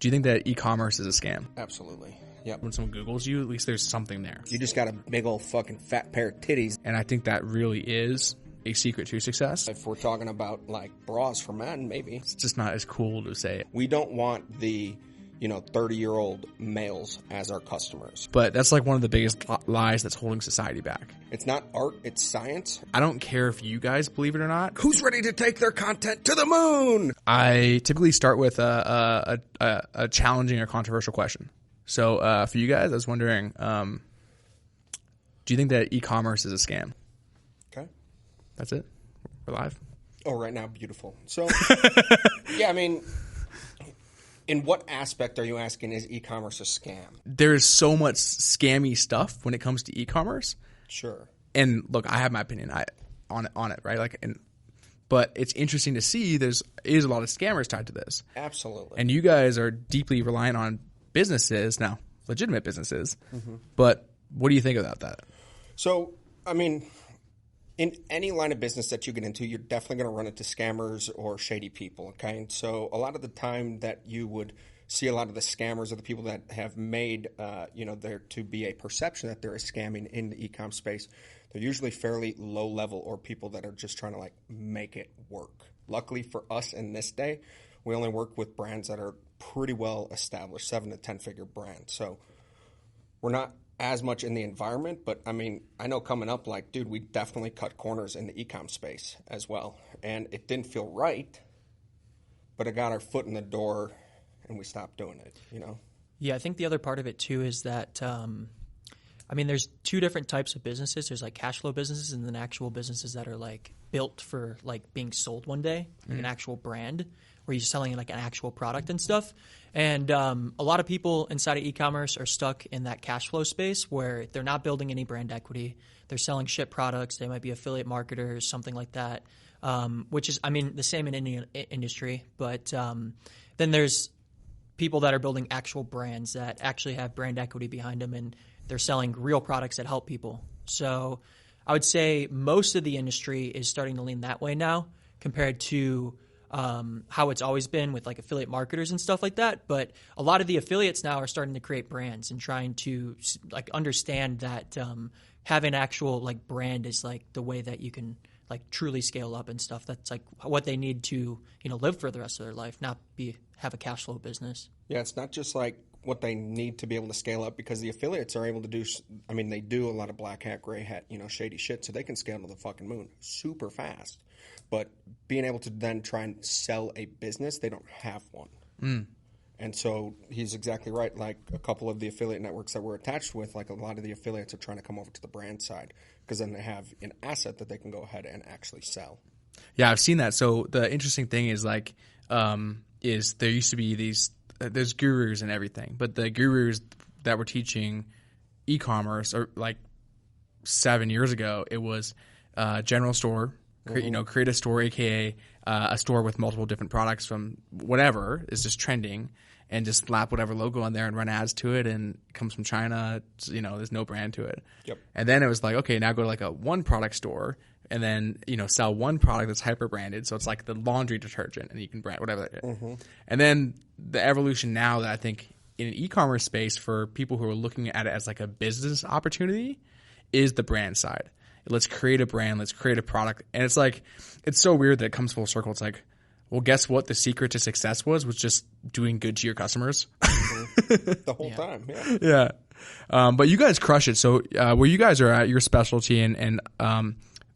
Do you think that e-commerce is a scam? Absolutely. Yep. When someone Googles you, at least there's something there. You just got a big old fucking fat pair of titties. And I think that really is a secret to success. If we're talking about like bras for men, maybe. It's just not as cool to say it. We don't want the 30-year-old males as our customers. But that's like one of the biggest lies that's holding society back. It's not art, it's science. I don't care if you guys believe it or not. Who's ready to take their content to the moon? I typically start with a challenging or controversial question. So for you guys, I was wondering, do you think that e-commerce is a scam? Okay. That's it? We're live? Oh, right now, beautiful. So, yeah, I mean, in what aspect are you asking, is e-commerce a scam? There's so much scammy stuff when it comes to e-commerce. Sure. And look, I have my opinion on it, right? But it's interesting to see is a lot of scammers tied to this. Absolutely. And you guys are deeply reliant on businesses, now legitimate businesses. Mm-hmm. But what do you think about that? So, I mean, in any line of business that you get into, you're definitely going to run into scammers or shady people, okay? And so a lot of the time that you would see a lot of the scammers are the people that have made, there to be a perception that they're scamming in the e-com space. They're usually fairly low level or people that are just trying to like make it work. Luckily for us in this day, we only work with brands that are pretty well established, 7 to 10 figure brands. So we're not as much in the environment, but I mean, I know coming up, like, dude, we definitely cut corners in the e-com space as well. And it didn't feel right, but it got our foot in the door and we stopped doing it, Yeah, I think the other part of it too is that, there's two different types of businesses. There's like cash flow businesses and then actual businesses that are like built for like being sold one day, like an actual brand where you're selling like an actual product and stuff. And a lot of people inside of e-commerce are stuck in that cash flow space where they're not building any brand equity. They're selling shit products. They might be affiliate marketers, something like that, which is, the same in any industry. But then there's people that are building actual brands that actually have brand equity behind them, and they're selling real products that help people. So I would say most of the industry is starting to lean that way now compared to how it's always been with like affiliate marketers and stuff like that. But a lot of the affiliates now are starting to create brands and trying to like understand that having actual like brand is like the way that you can like truly scale up and stuff. That's like what they need to, live for the rest of their life, not have a cash flow business. Yeah, it's not just like what they need to be able to scale up, because the affiliates are able to do, they do a lot of black hat, gray hat, shady shit, so they can scale to the fucking moon super fast. But being able to then try and sell a business, they don't have one. Mm. And so he's exactly right. Like a couple of the affiliate networks that we're attached with, like a lot of the affiliates are trying to come over to the brand side because then they have an asset that they can go ahead and actually sell. Yeah, I've seen that. So the interesting thing is like, is there used to be there's gurus and everything, but the gurus that were teaching e-commerce or like 7 years ago, it was general store. Create a store, aka a store with multiple different products from whatever is just trending, and just slap whatever logo on there and run ads to it, and it comes from China. There's no brand to it. Yep. And then it was like, okay, now go to like a one product store, and then sell one product that's hyper branded, so it's like the laundry detergent, and you can brand whatever. Mm-hmm. And then the evolution now that I think in an e-commerce space for people who are looking at it as like a business opportunity is the brand side. Let's create a brand. Let's create a product. And it's like, it's so weird that it comes full circle. It's like, well, guess what? The secret to success was just doing good to your customers. The whole time. Yeah. Yeah. But you guys crush it. So where you guys are at, your specialty and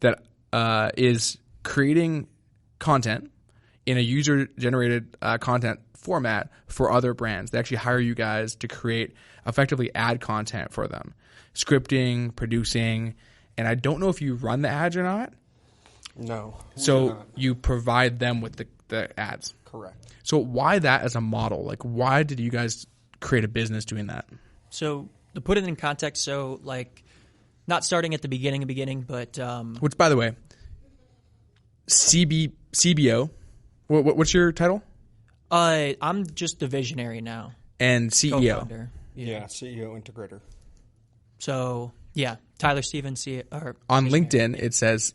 that is creating content in a user-generated content format for other brands. They actually hire you guys to create effectively ad content for them. Scripting, producing. And I don't know if you run the ads or not. No. So you provide them with the ads. Correct. So why that as a model? Like, why did you guys create a business doing that? So to put it in context, so like not starting at the beginning, but which, by the way, CBO. What's your title? I'm just the visionary now. And CEO. Co-founder. Yeah, CEO integrator. So yeah, Tyler Stevens. On LinkedIn, it says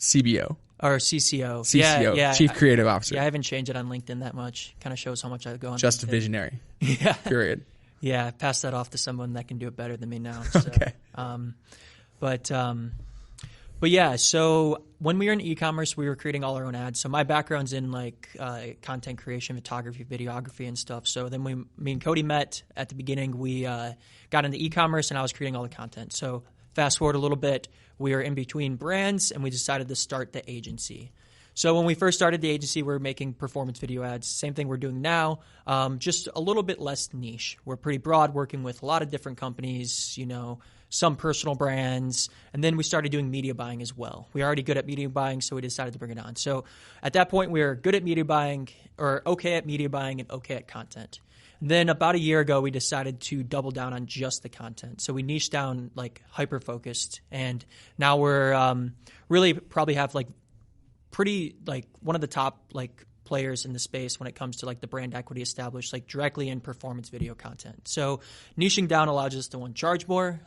CBO. Or CCO. CCO, Yeah. Chief Creative Officer. Yeah, I haven't changed it on LinkedIn that much. Kind of shows how much I go on Just LinkedIn. a visionary. Yeah. Period. Yeah, I passed that off to someone that can do it better than me now. So, Okay. But yeah, so when we were in e-commerce, we were creating all our own ads. So my background's in like content creation, photography, videography, and stuff. So then me and Cody met at the beginning. We got into e-commerce, and I was creating all the content. So fast forward a little bit, we were in between brands, and we decided to start the agency. So when we first started the agency, we were making performance video ads. Same thing we're doing now, just a little bit less niche. We're pretty broad, working with a lot of different companies, some personal brands, and then we started doing media buying as well. We were already good at media buying, so we decided to bring it on. So at that point, we were good at media buying, or okay at media buying and okay at content. And then about a year ago, we decided to double down on just the content. So we niched down, like hyper-focused, and now we're really probably have like pretty like one of the top like players in the space when it comes to like the brand equity established like directly in performance video content. So niching down allows us to charge more.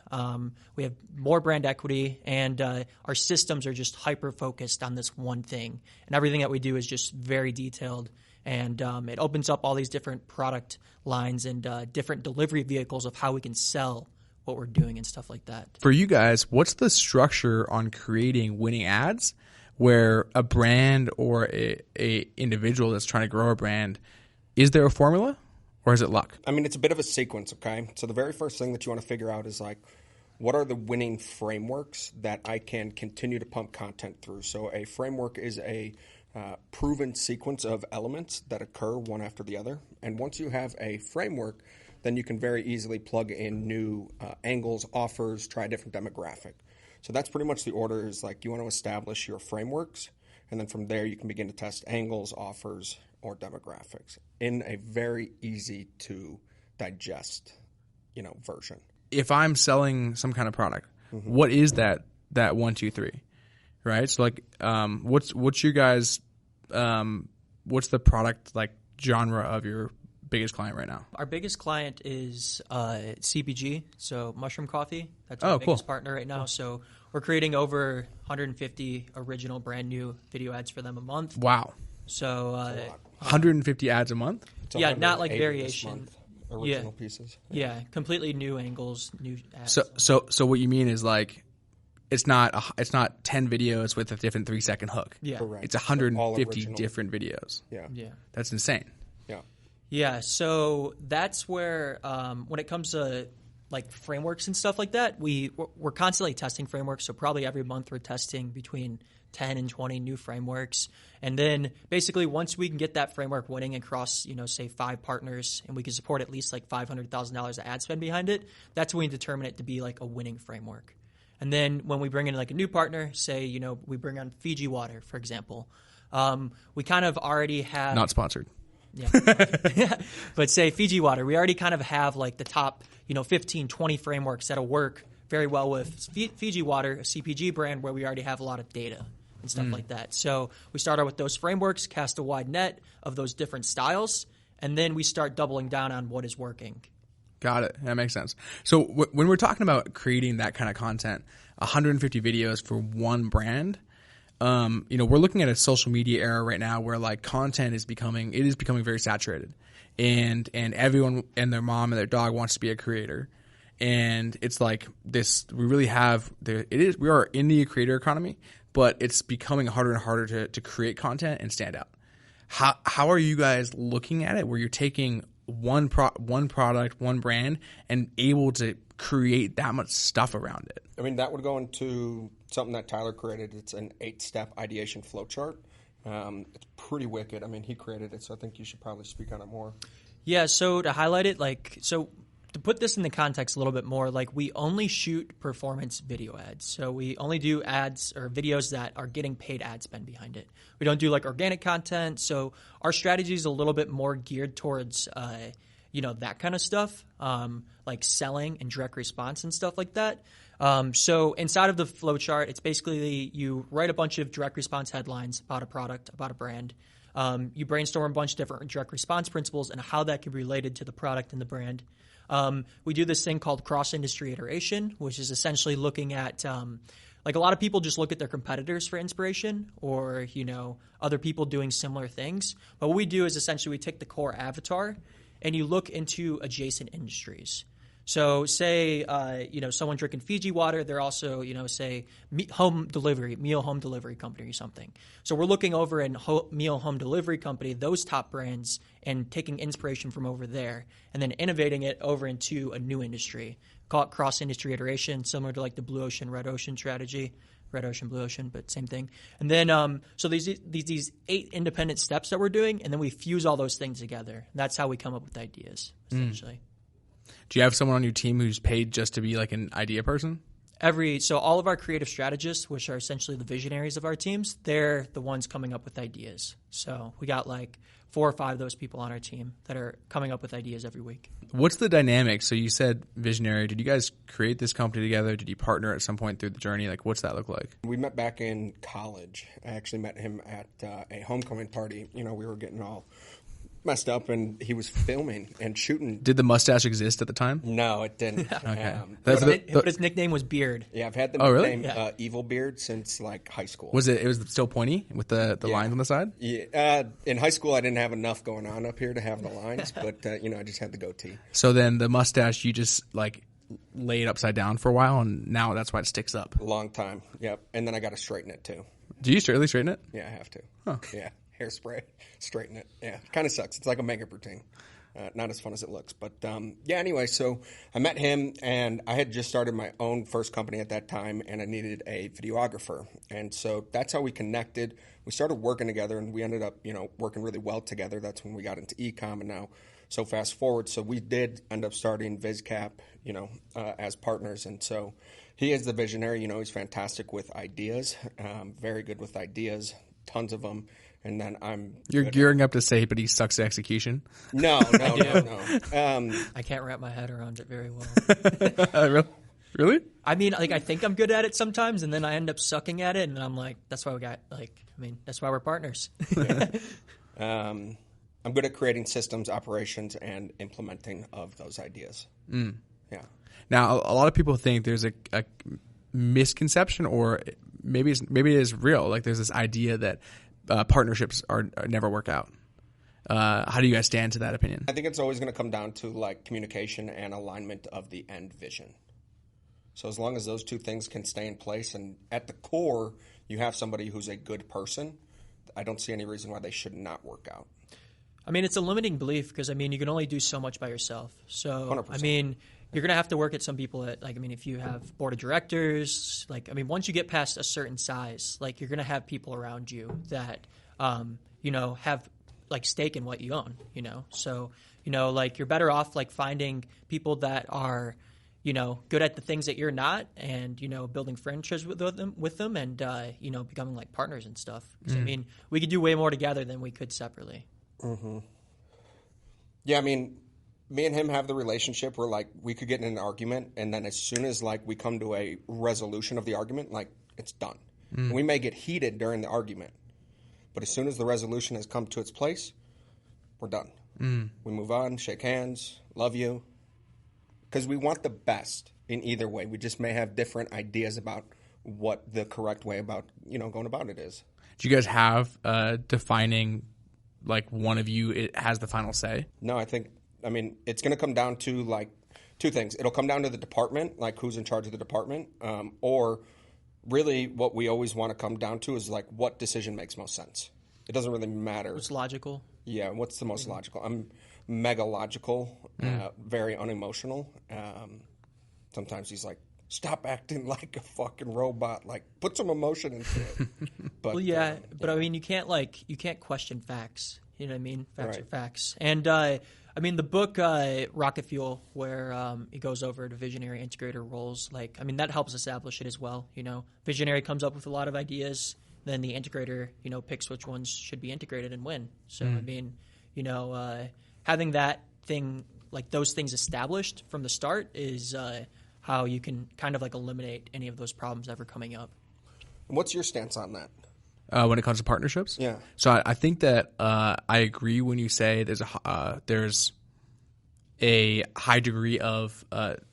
We have more brand equity, and our systems are just hyper focused on this one thing, and everything that we do is just very detailed. And it opens up all these different product lines and different delivery vehicles of how we can sell what we're doing and stuff like that. For you guys, what's the structure on creating winning ads where a brand or a individual that's trying to grow a brand, is there a formula or is it luck? I mean, it's a bit of a sequence, okay? So the very first thing that you want to figure out is like, what are the winning frameworks that I can continue to pump content through? So a framework is a proven sequence of elements that occur one after the other. And once you have a framework, then you can very easily plug in new angles, offers, try a different demographic. So that's pretty much the order, is like you want to establish your frameworks, and then from there you can begin to test angles, offers, or demographics in a very easy to digest, version. If I'm selling some kind of product, what is that 1, 2, 3, right? So like, what's your guys, what's the product like genre of your biggest client right now? Our biggest client is CPG, so Mushroom Coffee. That's our biggest partner right now. So we're creating over 150 original brand new video ads for them a month. Wow. So 150 ads a month? Yeah, not like variation. Original pieces. Yeah, completely new angles, new ads. So what you mean is like it's not 10 videos with a different 3-second hook. Yeah. Correct. It's 150 So different videos. Yeah. That's insane. Yeah. Yeah, so that's where when it comes to like frameworks and stuff like that, we're constantly testing frameworks. So probably every month we're testing between 10 and 20 new frameworks. And then basically once we can get that framework winning across, say 5 partners, and we can support at least like $500,000 of ad spend behind it, that's when we determine it to be like a winning framework. And then when we bring in like a new partner, say, we bring on Fiji Water, for example, we kind of already have... Not sponsored. Yeah. But say Fiji Water, we already kind of have like the top, 15, 20 frameworks that'll work very well with Fiji Water, a CPG brand where we already have a lot of data and stuff like that. So we start out with those frameworks, cast a wide net of those different styles, and then we start doubling down on what is working. Got it. That makes sense. So when we're talking about creating that kind of content, 150 videos for one brand, we're looking at a social media era right now where like content is becoming very saturated, and everyone and their mom and their dog wants to be a creator, and it's like this. We really have we are in the creator economy, but it's becoming harder and harder to create content and stand out. How are you guys looking at it? Where you're taking one product, one brand, and able to create that much stuff around it? I mean, that would go into something that Tyler created. It's an 8-step ideation flowchart. It's pretty wicked. I mean, he created it, so I think you should probably speak on it more. Yeah, so to highlight it, to put this in the context a little bit more, we only shoot performance video ads. So we only do ads or videos that are getting paid ad spend behind it. We don't do organic content. So our strategy is a little bit more geared towards, that kind of stuff, like selling and direct response and stuff like that. So inside of the flowchart, it's basically you write a bunch of direct response headlines about a product, about a brand. You brainstorm a bunch of different direct response principles and how that can be related to the product and the brand. We do this thing called cross-industry iteration, which is essentially looking at like a lot of people just look at their competitors for inspiration or, other people doing similar things. But what we do is essentially we take the core avatar and you look into adjacent industries. So say, someone drinking Fiji water, they're also, say meal home delivery company or something. So we're looking over in meal home delivery company, those top brands, and taking inspiration from over there and then innovating it over into a new industry. Call it cross-industry iteration, similar to like the blue ocean, red ocean strategy. Red ocean, blue ocean, but same thing. And then, so these 8 independent steps that we're doing, and then we fuse all those things together. And that's how we come up with ideas, essentially. Do you have someone on your team who's paid just to be like an idea person? So all of our creative strategists, which are essentially the visionaries of our teams, they're the ones coming up with ideas. So we got like 4 or 5 of those people on our team that are coming up with ideas every week. What's the dynamic? So you said visionary. Did you guys create this company together? Did you partner at some point through the journey? Like, what's that look like? We met back in college. I actually met him at a homecoming party. We were getting all messed up, and he was filming and shooting. Did the mustache exist at the time? No, it didn't. Okay. But his nickname was Beard. Yeah, I've had the really? nickname Evil Beard since like high school. Was it still pointy with the lines on the side? Yeah. In high school, I didn't have enough going on up here to have the lines, but I just had the goatee. So then the mustache, you just like lay it upside down for a while, and now that's why it sticks up. Long time. Yep. And then I got to straighten it too. Do you really straighten it? Yeah, I have to. Huh. Yeah. Hairspray, straighten it. Yeah, kind of sucks. It's like a makeup routine. Not as fun as it looks. But anyway, so I met him, and I had just started my own first company at that time, and I needed a videographer. And so that's how we connected. We started working together, and we ended up, working really well together. That's when we got into e-com, and now so fast forward. So we did end up starting VizCap, as partners. And so he is the visionary. He's fantastic with ideas, very good with ideas, tons of them. And then You're gearing up to say, but he sucks at execution. No. I can't wrap my head around it very well. Really? I mean, like I think I'm good at it sometimes, and then I end up sucking at it, and I'm like, that's why that's why we're partners. I'm good at creating systems, operations, and implementing of those ideas. Yeah. Now, a lot of people think there's a misconception, or maybe it is real. Like there's this idea that partnerships are never work out. How do you guys stand to that opinion? I think it's always going to come down to like communication and alignment of the end vision. So as long as those two things can stay in place, and at the core you have somebody who's a good person, I don't see any reason why they should not work out. I mean, it's a limiting belief because, you can only do so much by yourself. So, 100%. You're going to have to work at some people if you have board of directors, once you get past a certain size, you're going to have people around you that, have stake in what you own, So, you're better off finding people that are, good at the things that you're not, and, building friendships with them and, becoming partners and stuff. We could do way more together than we could separately. Mm-hmm. Yeah, me and him have the relationship where we could get in an argument, and then as soon as we come to a resolution of the argument, it's done. And we may get heated during the argument, but as soon as the resolution has come to its place, we're done. We move on, shake hands, love you, because we want the best in either way. We just may have different ideas about what the correct way about going about it is. Do you guys have defining one of you it has the final say? No, it's going to come down to two things. It'll come down to the department, who's in charge of the department, or really what we always want to come down to is what decision makes most sense. It doesn't really matter. What's logical? Yeah, what's the most logical? I'm mega logical, very unemotional. Sometimes he's like, stop acting like a fucking robot. Put some emotion into it. But, you can't question facts. You know what I mean? Facts right. are facts. And the book Rocket Fuel, where he goes over to visionary integrator roles, that helps establish it as well. Visionary comes up with a lot of ideas, then the integrator, picks which ones should be integrated and when. So having that thing, those things established from the start is how you can kind of eliminate any of those problems ever coming up. What's your stance on that? When it comes to partnerships? Yeah. So I think that I agree when you say there's a high degree of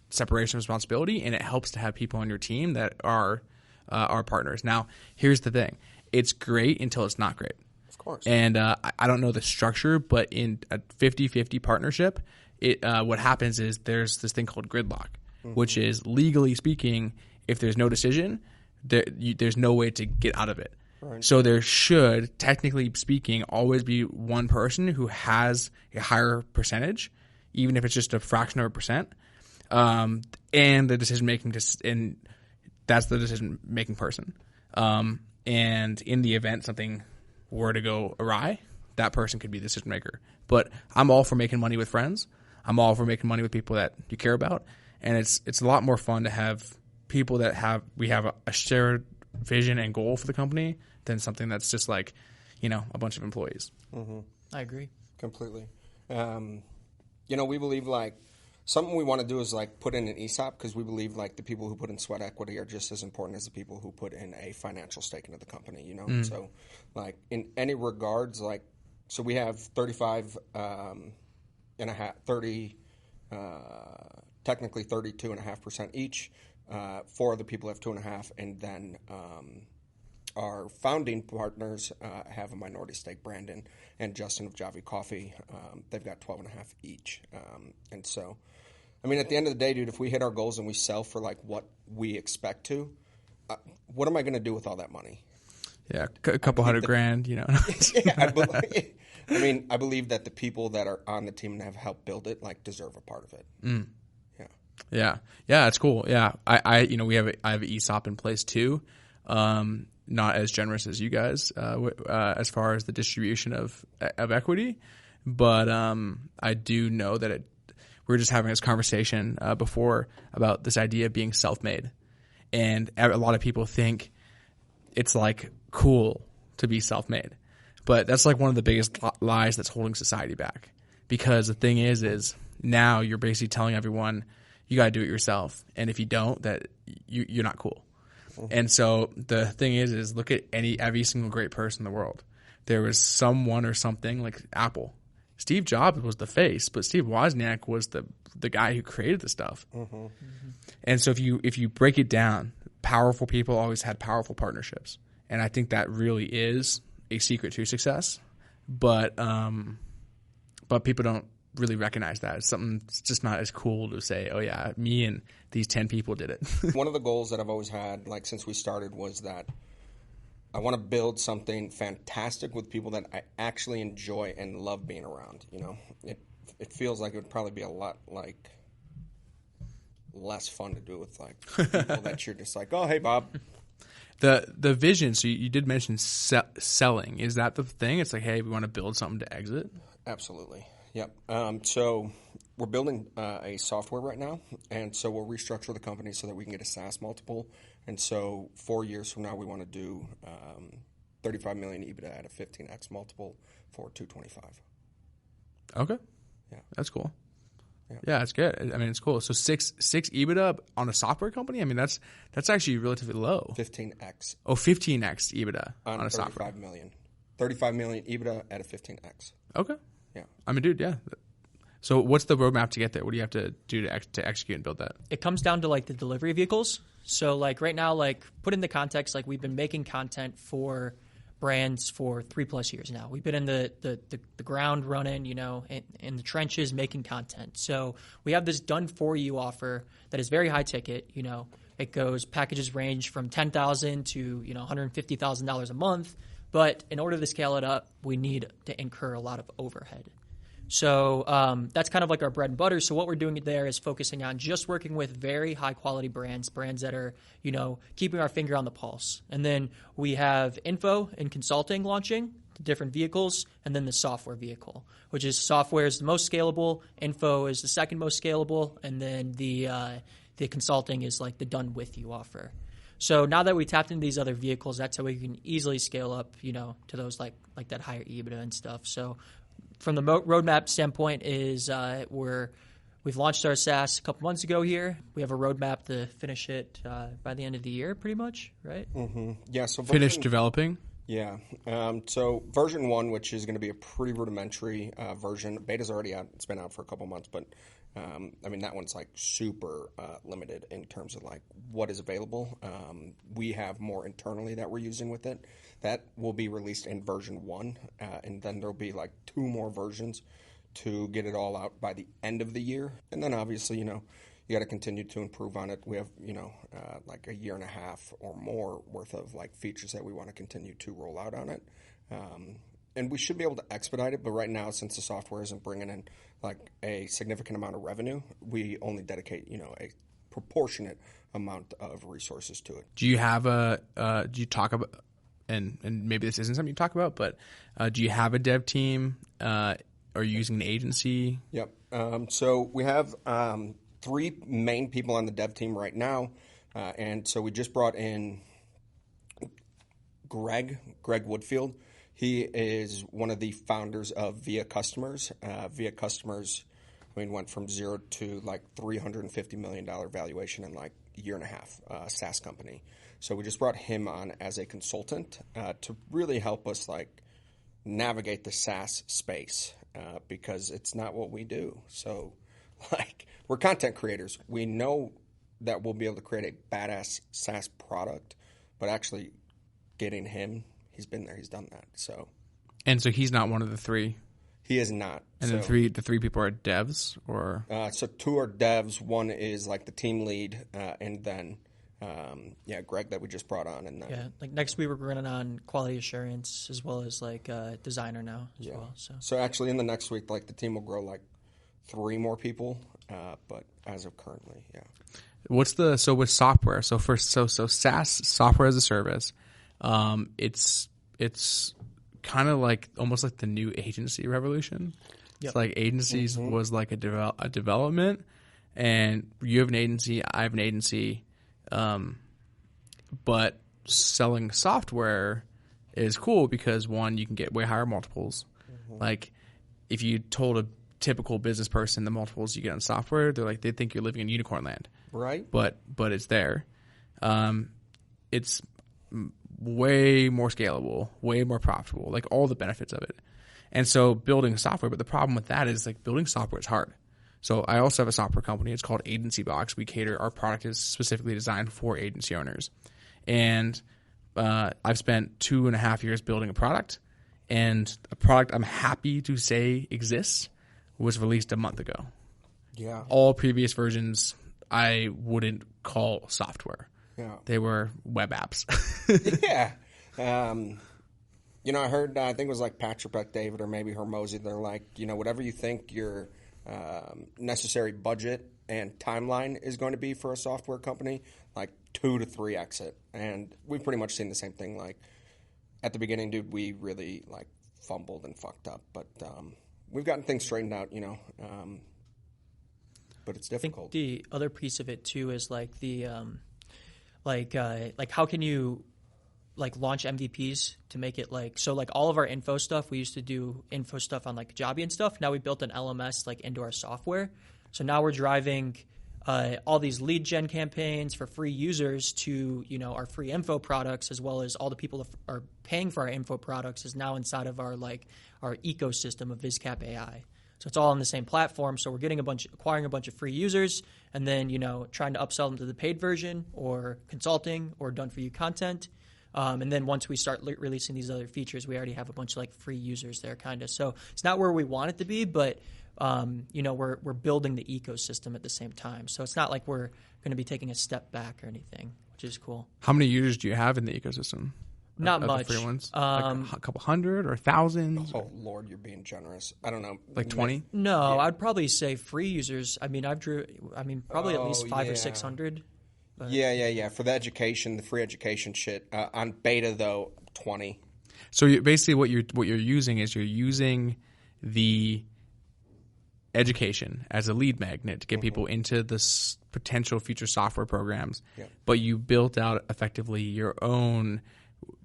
separation of responsibility, and it helps to have people on your team that are our partners. Now, here's the thing. It's great until it's not great. Of course. And I don't know the structure, but in a 50-50 partnership, what happens is there's this thing called gridlock, which is, legally speaking, if there's no decision, there's no way to get out of it. Right. So there should, technically speaking, always be one person who has a higher percentage, even if it's just a fraction of a percent, and the decision-making, and that's the decision-making person. And in the event something were to go awry, that person could be the decision maker. But I'm all for making money with friends. I'm all for making money with people that you care about. And it's a lot more fun to have people that we have a shared vision and goal for the company than something that's just like, a bunch of employees. Mm-hmm. I agree. Completely. We believe like something we want to do is like put in an ESOP, because we believe like the people who put in sweat equity are just as important as the people who put in a financial stake into the company, So like in any regards, like, so we have 35 and a half, 30, technically 32.5% each. 4 other people have 2.5%, and then our founding partners have a minority stake, Brandon and Justin of Javi Coffee. They've got 12.5% each. And so, I mean, at the end of the day, dude, if we hit our goals and we sell for like what we expect to, what am I going to do with all that money? Yeah, a couple $100,000, Yeah, I believe that the people that are on the team and have helped build it like deserve a part of it. Mm. Yeah, it's cool. Yeah, I have an ESOP in place too. Not as generous as you guys as far as the distribution of equity, but I do know that we were just having this conversation before about this idea of being self-made, and a lot of people think it's like cool to be self-made, but that's like one of the biggest lies that's holding society back. Because the thing is now you're basically telling everyone you got to do it yourself, and if you don't, that you're not cool. And so the thing is look at every single great person in the world. There was someone or something like Apple. Steve Jobs was the face, but Steve Wozniak was the guy who created the stuff. Mm-hmm. Mm-hmm. And so if you break it down, powerful people always had powerful partnerships, and I think that really is a secret to success. But people don't really recognize that. It's something that's just not as cool to say, oh yeah, me and these 10 people did it. One of the goals that I've always had, like since we started, was that I want to build something fantastic with people that I actually enjoy and love being around. It feels like it would probably be a lot like less fun to do with like people that you're just like, oh hey Bob. The vision. So you did mention selling. Is that the thing? It's like, hey, we want to build something to exit. Absolutely. Yep. So we're building a software right now, and so we'll restructure the company so that we can get a SaaS multiple. And so 4 years from now, we want to do $35 million EBITDA at a 15x multiple for $225. Okay. Yeah, that's cool. Yeah, that's good. I mean, it's cool. So six EBITDA on a software company. I mean, that's actually relatively low. 15x. Oh, 15x EBITDA on a software. 35 million EBITDA at a 15x. Okay. Yeah. I mean, dude, yeah. So what's the roadmap to get there? What do you have to do to execute and build that? It comes down to like the delivery vehicles. So like right now, like put in the context, like we've been making content for brands for 3+ years now. We've been in the ground running, in the trenches making content. So we have this done for you offer that is very high ticket. It goes, packages range from $10,000 to $150,000 a month. But in order to scale it up, we need to incur a lot of overhead. So that's kind of like our bread and butter. So what we're doing there is focusing on just working with very high-quality brands that are, keeping our finger on the pulse. And then we have info and consulting launching, the different vehicles, and then the software vehicle, which is software is the most scalable, info is the second most scalable, and then the consulting is like the done-with-you offer. So now that we tapped into these other vehicles, that's how we can easily scale up, to those like that higher EBITDA and stuff. So from the roadmap standpoint is we've launched our SaaS a couple months ago here. We have a roadmap to finish it by the end of the year, pretty much, right? Mm-hmm. Yeah. So finish developing. Yeah. So version 1, which is going to be a pretty rudimentary version. Beta's already out. It's been out for a couple months, but I mean, that one's like super limited in terms of like what is available. We have more internally that we're using with it. That will be released in version 1, and then there'll be like 2 more versions to get it all out by the end of the year. And then obviously, you got to continue to improve on it. We have, like a year and a half or more worth of like features that we want to continue to roll out on it. And we should be able to expedite it, but right now, since the software isn't bringing in like a significant amount of revenue, we only dedicate, a proportionate amount of resources to it. Do you have do you talk about, and maybe this isn't something you talk about, but do you have a dev team? Are you using an agency? Yep. So we have 3 main people on the dev team right now. And so we just brought in Greg Woodfield. He is one of the founders of Via Customers. Via Customers, went from 0 to like $350 million valuation in like a year and a half, SaaS company. So we just brought him on as a consultant to really help us like navigate the SaaS space because it's not what we do. So like we're content creators. We know that we'll be able to create a badass SaaS product, but actually getting him, he's been there, he's done that. So he's not one of the 3. He is not. And so, the three people are devs, or so 2 are devs. 1 is like the team lead, and then Greg that we just brought on, and then like next week we're running on quality assurance as well as like designer now as well. So actually in the next week, like the team will grow like 3 more people, but as of currently, What's with software? So SaaS, software as a service, it's kind of like almost like the new agency revolution. Yep. It's like agencies was like a development, and you have an agency, I have an agency, but selling software is cool because 1, you can get way higher multiples. Like if you told a typical business person the multiples you get on software, they think you're living in unicorn land. Right. But it's there. It's way more scalable, way more profitable, like all the benefits of it. And so building software, but the problem with that is like building software is hard. So I also have a software company. It's called Agency Box. Our product is specifically designed for agency owners. And I've spent 2.5 years building a product, and a product I'm happy to say exists was released a month ago. Yeah. All previous versions I wouldn't call software. Yeah. They were web apps. Yeah. I heard, I think it was like Patrick Bet-David or maybe Hermosi. They're like, whatever you think your necessary budget and timeline is going to be for a software company, like 2 to 3x it. And we've pretty much seen the same thing. Like at the beginning, dude, we really like fumbled and fucked up, but we've gotten things straightened out, but it's difficult. I think the other piece of it too is like the like how can you like launch MVPs to make it like so like all of our info stuff, we used to do info stuff on like Kajabi and stuff. Now we built an LMS like into our software. So now we're driving all these lead gen campaigns for free users to our free info products, as well as all the people that are paying for our info products is now inside of our ecosystem of VizCap AI. So it's all on the same platform. So we're acquiring a bunch of free users, and then trying to upsell them to the paid version or consulting or done for you content. And then once we start releasing these other features, we already have a bunch of like free users there, kind of. So it's not where we want it to be, but we're building the ecosystem at the same time. So it's not like we're going to be taking a step back or anything, which is cool. How many users do you have in the ecosystem? Not much. The free ones? Like a couple hundred or thousands? Oh, Lord, you're being generous. I don't know. Like 20? No, I'd probably say free users. I mean, probably at least 500 or 600. But. Yeah. For the free education shit. On beta, though, 20. So basically what you're using is you're using the education as a lead magnet to get people into this potential future software programs. Yeah. But you built out effectively your own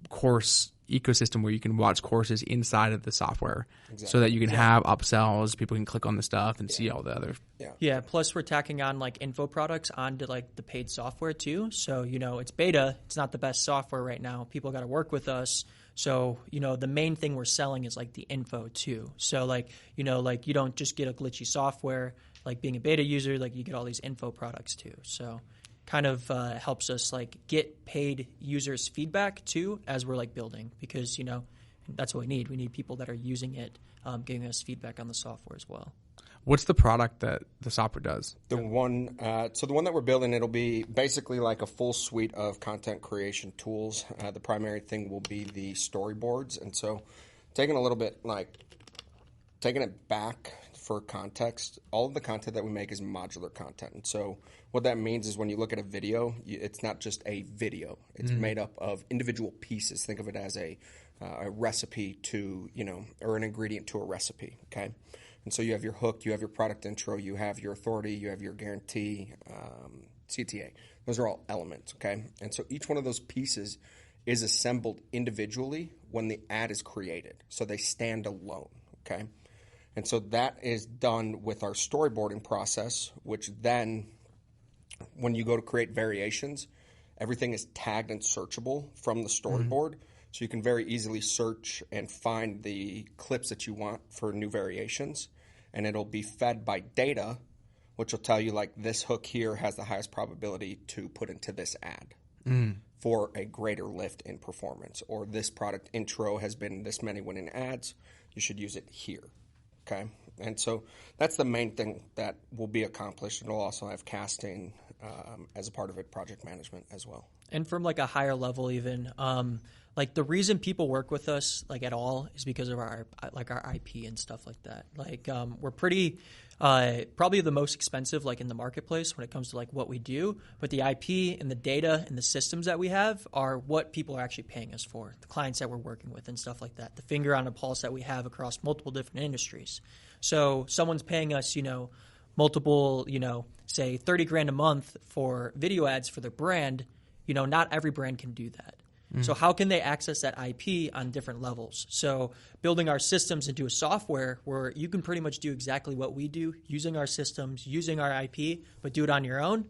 course ecosystem where you can watch courses inside of the software so that you can have upsells, people can click on the stuff and see all the other. Yeah. Plus we're tacking on like info products onto like the paid software too. So, it's beta. It's not the best software right now. People got to work with us. So, the main thing we're selling is like the info too. So like, you don't just get a glitchy software. like being a beta user, like you get all these info products too. So kind of helps us like get paid users feedback too as we're like building, because that's what we need. We need people that are using it, giving us feedback on the software as well. What's the product that the software does? The one that we're building, it'll be basically like a full suite of content creation tools. The primary thing will be the storyboards, and so taking it back for context, all of the content that we make is modular content. And so what that means is when you look at a video, it's not just a video. It's made up of individual pieces. Think of it as a recipe to, or an ingredient to a recipe, okay? And so you have your hook, you have your product intro, you have your authority, you have your guarantee, CTA. Those are all elements, okay? And so each one of those pieces is assembled individually when the ad is created. So they stand alone, okay? And so that is done with our storyboarding process, which then when you go to create variations, everything is tagged and searchable from the storyboard. So you can very easily search and find the clips that you want for new variations. And it'll be fed by data, which will tell you like this hook here has the highest probability to put into this ad for a greater lift in performance. Or this product intro has been this many winning ads. You should use it here. Okay. And so that's the main thing that will be accomplished. And we'll also have casting as a part of it, project management as well. And from like a higher level even, like the reason people work with us like at all is because of our IP and stuff like that. Like we're pretty probably the most expensive like in the marketplace when it comes to like what we do, but the IP and the data and the systems that we have are what people are actually paying us for, the clients that we're working with and stuff like that, the finger on the pulse that we have across multiple different industries. So someone's paying us, multiple, say 30 grand a month for video ads for their brand. Not every brand can do that. So how can they access that IP on different levels? So building our systems into a software where you can pretty much do exactly what we do, using our systems, using our IP, but do it on your own,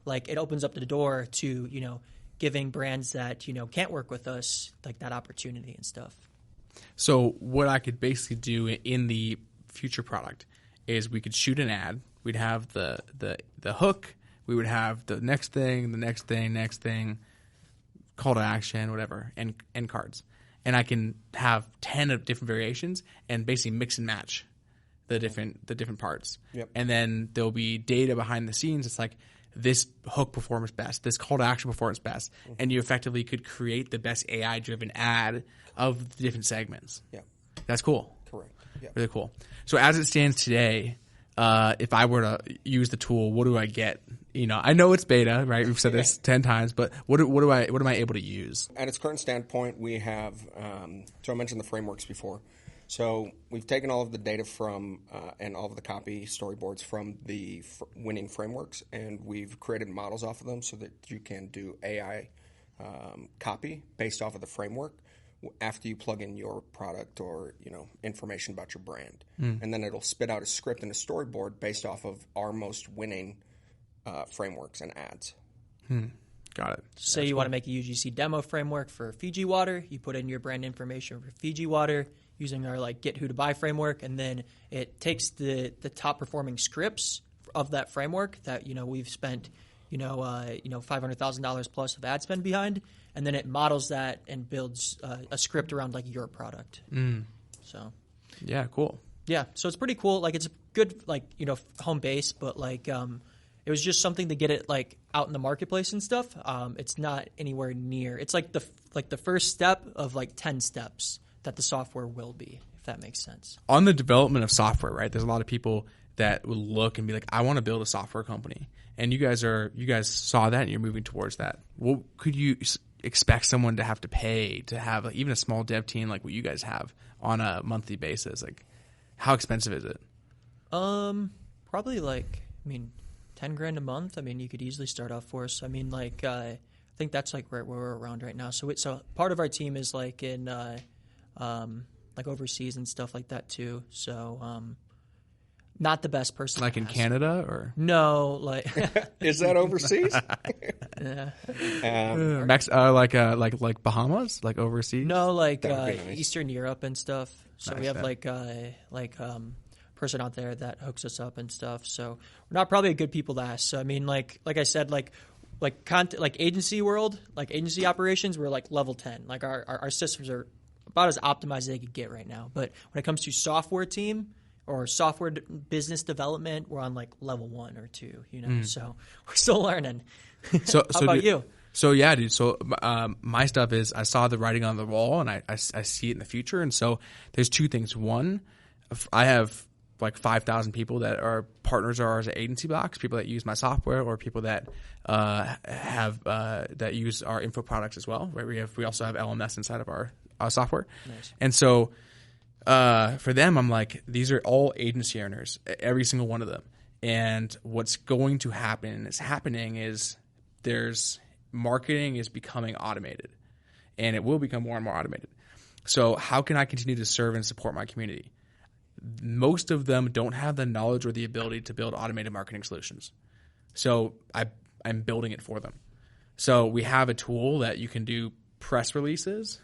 like it opens up the door to, giving brands that, can't work with us, like that opportunity and stuff. So what I could basically do in the future product is we could shoot an ad. We'd have the hook. We would have the next thing, call to action, whatever, and end cards. And I can have 10 of different variations and basically mix and match the different parts. Yep. And then there'll be data behind the scenes. It's like this hook performs best, this call to action performs best. And you effectively could create the best AI-driven ad of the different segments. Yeah. That's cool. Correct. Yeah. Really cool. So as it stands today, if I were to use the tool, what do I get? I know it's beta, right? We've said this 10 times, but what am I able to use? At its current standpoint, we have, so I mentioned the frameworks before. So we've taken all of the data from and all of the copy storyboards from the winning frameworks, and we've created models off of them so that you can do AI copy based off of the framework after you plug in your product or information about your brand. And then it'll spit out a script and a storyboard based off of our most winning frameworks and ads. Got it. Say you want to make a UGC demo framework for Fiji water, you put in your brand information for Fiji water using our like get who to buy framework, and then it takes the top performing scripts of that framework that we've spent $500,000 plus of ad spend behind, and then it models that and builds a script around like your product. So yeah, cool. Yeah, so it's pretty cool. Like it's a good home base, but like it was just something to get it like out in the marketplace and stuff. It's not anywhere near. It's like the first step of like 10 steps that the software will be, if that makes sense. On the development of software, right? There's a lot of people that will look and be like, I want to build a software company. And you guys saw that and you're moving towards that. What could you expect someone to have to pay to have like, even a small dev team like what you guys have on a monthly basis? Like, how expensive is it? Probably like, 10 grand a month. You could easily start off for us. I think that's like where we're around right now. So part of our team is like in like overseas and stuff like that too. So not the best person. Like in Canada or no, like is that overseas? Like Bahamas, like overseas. No, like nice. Eastern Europe and stuff. So Nice, we have yeah. like person out there that hooks us up and stuff. So we're not probably a good people to ask. So I mean, like I said, like agency world, like agency operations, we're like level 10. Like our systems are about as optimized as they could get right now. But when it comes to software team or software business development, we're on like level 1 or 2. So we're still learning. So how about you? So yeah, dude. So my stuff is I saw the writing on the wall, and I see it in the future. And so there's two things. One, I have like 5,000 people that are partners of ours at Agency Blocks, people that use my software, or people that that use our info products as well. Right? We also have LMS inside of our software. Nice. And so for them, I'm like, these are all agency owners, every single one of them. And what's going to happen is marketing is becoming automated, and it will become more and more automated. So how can I continue to serve and support my community? Most of them don't have the knowledge or the ability to build automated marketing solutions. So I'm building it for them. So we have a tool that you can do press releases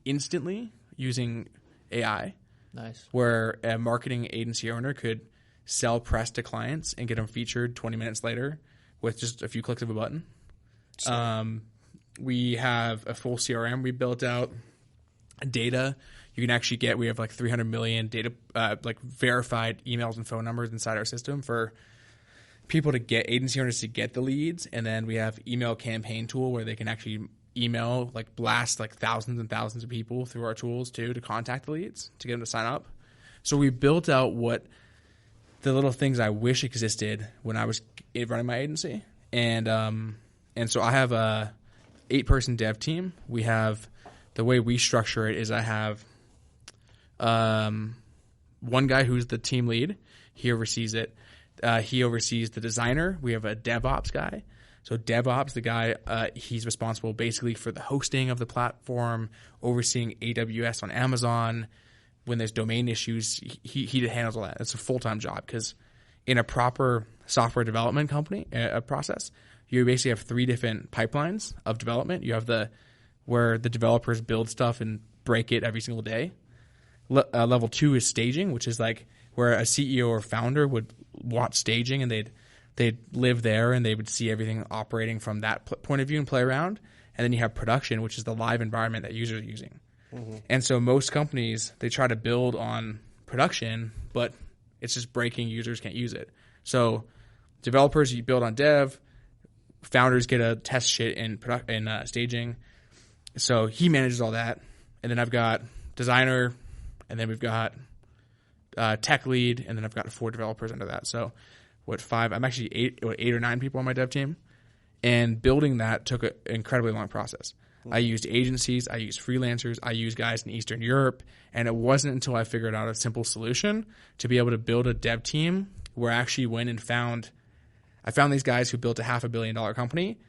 instantly using AI. Nice. Where a marketing agency owner could sell press to clients and get them featured 20 minutes later with just a few clicks of a button. We have a full CRM we built out. Data you can actually get. We have like 300 million data, like verified emails and phone numbers inside our system for people to get, agency owners to get the leads. And then we have email campaign tool where they can actually email, like blast like thousands and thousands of people through our tools too to contact the leads to get them to sign up. So we built out what the little things I wish existed when I was running my agency. And so I have a 8-person dev team. We have, the way we structure it is I have one guy who's the team lead. He oversees it. He oversees the designer. We have a DevOps guy. So DevOps, the guy, he's responsible basically for the hosting of the platform, overseeing AWS on Amazon. When there's domain issues, he handles all that. It's a full-time job because in a proper software development company process, you basically have 3 different pipelines of development. You have where the developers build stuff and break it every single day. Level 2 is staging, which is like where a CEO or founder would watch staging and they'd live there and they would see everything operating from that point of view and play around. And then you have production, which is the live environment that users are using. Mm-hmm. And so most companies, they try to build on production, but it's just breaking. Users can't use it. So developers, you build on dev. Founders get to test shit in staging. So he manages all that. And then I've got designer, and then we've got tech lead, and then I've got 4 developers under that. So 5? I'm actually 8 or 9 people on my dev team. And building that took an incredibly long process. I used agencies, I used freelancers, I used guys in Eastern Europe, and it wasn't until I figured out a simple solution to be able to build a dev team where I actually went and found these guys who built a $500 million company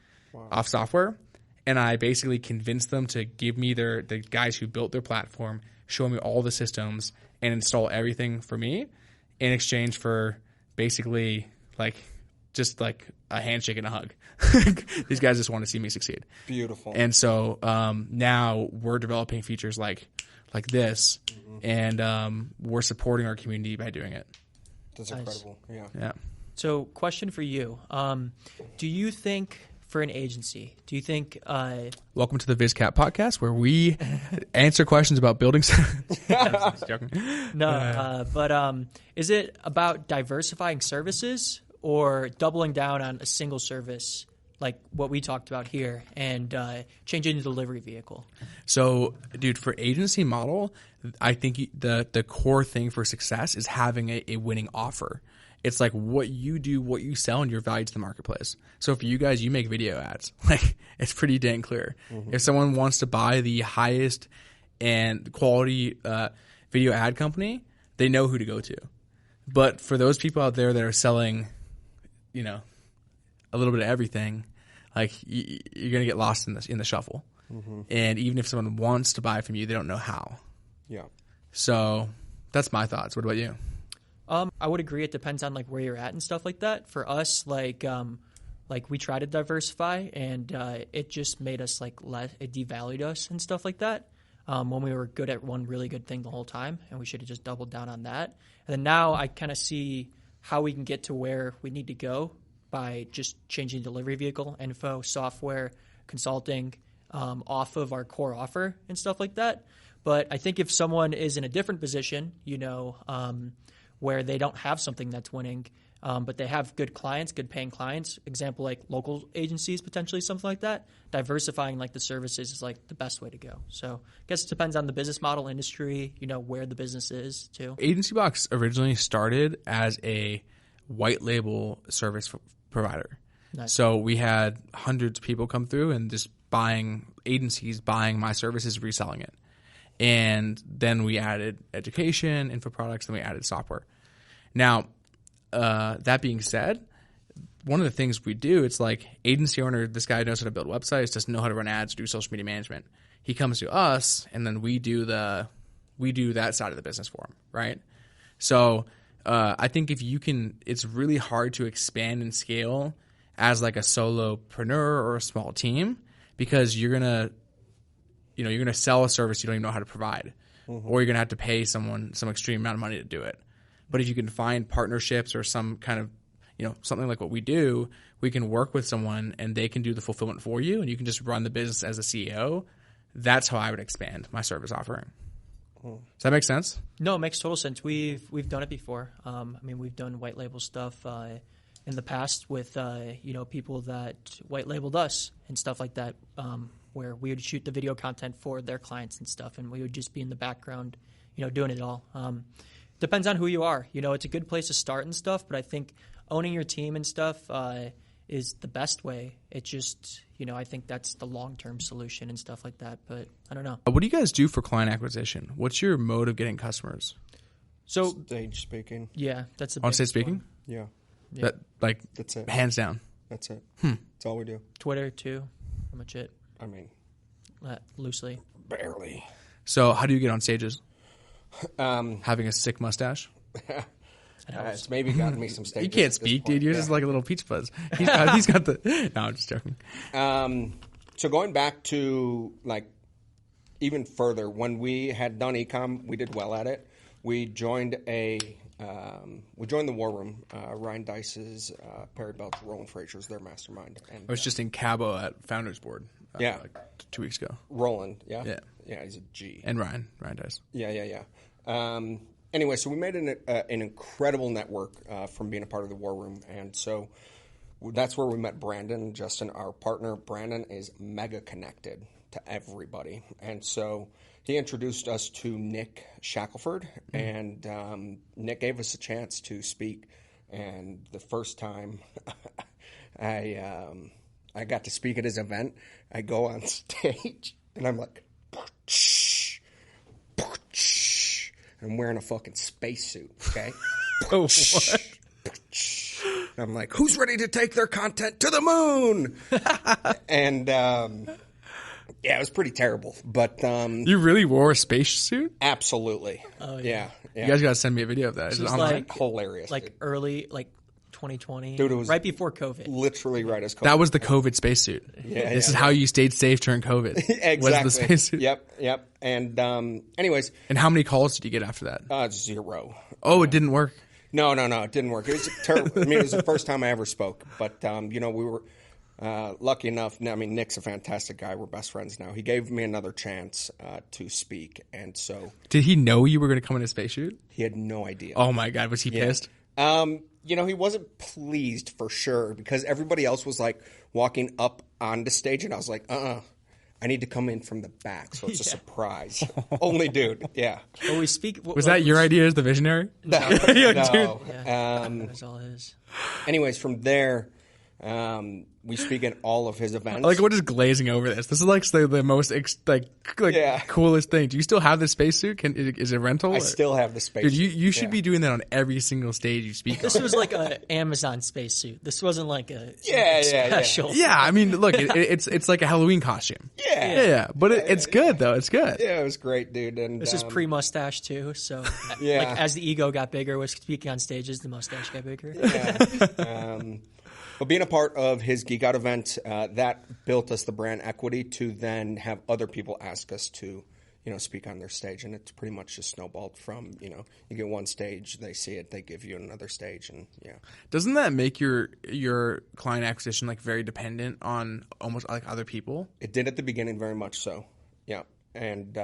off software, and I basically convinced them to give me the guys who built their platform, show me all the systems, and install everything for me in exchange for basically just like a handshake and a hug. These guys just want to see me succeed. Beautiful. And so now we're developing features like this, and we're supporting our community by doing it. That's incredible. Yeah. So question for you. Do you think for an agency, do you think... Welcome to the VizCap podcast where we answer questions about building... But is it about diversifying services or doubling down on a single service like what we talked about here and changing the delivery vehicle? So, dude, for agency model, I think the core thing for success is having a winning offer. It's like what you do, what you sell, and your value to the marketplace. So for you guys, you make video ads. Like it's pretty dang clear. Mm-hmm. If someone wants to buy the highest and quality video ad company, they know who to go to. But for those people out there that are selling, a little bit of everything, like you're gonna get lost in the shuffle. Mm-hmm. And even if someone wants to buy from you, they don't know how. Yeah. So that's my thoughts. What about you? I would agree. It depends on like where you're at and stuff like that. For us, like we try to diversify, and it just made us it devalued us and stuff like that. when we were good at one really good thing the whole time, and we should have just doubled down on that. And then now I kind of see how we can get to where we need to go by just changing delivery vehicle, info, software, consulting off of our core offer and stuff like that. But I think if someone is in a different position, where they don't have something that's winning, but they have good clients, good paying clients, example like local agencies, potentially something like that, diversifying like the services is like the best way to go. So I guess it depends on the business model, industry, where the business is too. Agency Box originally started as a white label service provider. Nice. So we had hundreds of people come through and just agencies buying my services, reselling it. And then we added education, info products, then we added software. Now, that being said, one of the things we do, it's like agency owner, this guy knows how to build websites, doesn't know how to run ads, do social media management. He comes to us, and then we do that side of the business for him, right? So I think it's really hard to expand and scale as like a solopreneur or a small team, because you're gonna sell a service you don't even know how to provide, or you're gonna have to pay someone some extreme amount of money to do it. But if you can find partnerships or some kind of, something like what we do, we can work with someone and they can do the fulfillment for you, and you can just run the business as a CEO. That's how I would expand my service offering. Does that make sense? No, it makes total sense. We've done it before. We've done white label stuff in the past with people that white labeled us and stuff like that, where we would shoot the video content for their clients and stuff, and we would just be in the background, doing it all. Depends on who you are. It's a good place to start and stuff, but I think owning your team and stuff is the best way. It just, I think that's the long-term solution and stuff like that, but I don't know. What do you guys do for client acquisition? What's your mode of getting customers? So Stage speaking. Yeah, that's the On stage biggest speaking? one. Yeah. That's it. Hands down. That's it. That's all we do. Twitter too, pretty much it. I mean, Loosely. barely. So how do you get on stages? Having a sick mustache? It's maybe gotten me some stages. You can't speak, dude. You're just like a little peach fuzz. He's got the... No, I'm just joking. So going back to like even further, when we had done ecom, we did well at it. We joined the War Room. Ryan Dice's, Perry Belch, Roland Frazier's their mastermind. And I was just in Cabo at Founders Board. Like 2 weeks ago. Roland, yeah? Yeah, he's a G. And Ryan Dice. Yeah. Anyway, so we made an incredible network from being a part of the War Room, and so that's where we met Brandon. Justin, our partner, Brandon is mega connected to everybody, and so he introduced us to Nick Shackelford, and Nick gave us a chance to speak. And the first time I got to speak at his event, I go on stage, and I'm like, I'm wearing a fucking spacesuit, okay? Oh, what? I'm like, who's ready to take their content to the moon? And, yeah, it was pretty terrible. But you really wore a spacesuit? Absolutely. Oh, yeah. Yeah. You guys got to send me a video of that. It was like hilarious. Like early, 2020. Dude, it was right before COVID. Literally right as COVID. That was the COVID spacesuit. Yeah, this is how you stayed safe during COVID. Exactly. Was the spacesuit. Yep. And anyways. And how many calls did you get after that? 0. Oh, it didn't work? No, it didn't work. It was terrible. I mean, it was the first time I ever spoke. But, we were lucky enough. I mean, Nick's a fantastic guy. We're best friends now. He gave me another chance to speak. And so. Did he know you were going to come in a spacesuit? He had no idea. Oh, my God. Was he pissed? He wasn't pleased for sure because everybody else was like walking up on the stage, and I was like, I need to come in from the back, so it's a surprise. Only dude, yeah. Well, we speak. Was that your idea as the visionary? No. Yeah, that was all his. Anyways, from there, we speak at all of his events. Like, we're just glazing over this. This is like the most coolest thing. Do you still have the spacesuit? Is it rental? I still have the spacesuit. Dude, you should be doing that on every single stage you speak on. This was like an Amazon spacesuit. This wasn't like a special. Yeah, I mean, look, it's like a Halloween costume. Yeah. But it's good though. It's good. Yeah, it was great, dude. And this is pre-mustache too. So like as the ego got bigger, was speaking on stages, the mustache got bigger. Yeah. But being a part of his Geek Out event, that built us the brand equity to then have other people ask us to speak on their stage, and it's pretty much just snowballed from, you get one stage, they see it, they give you another stage, and yeah. Doesn't that make your client acquisition like very dependent on almost like other people? It did at the beginning, very much so. Yeah. And,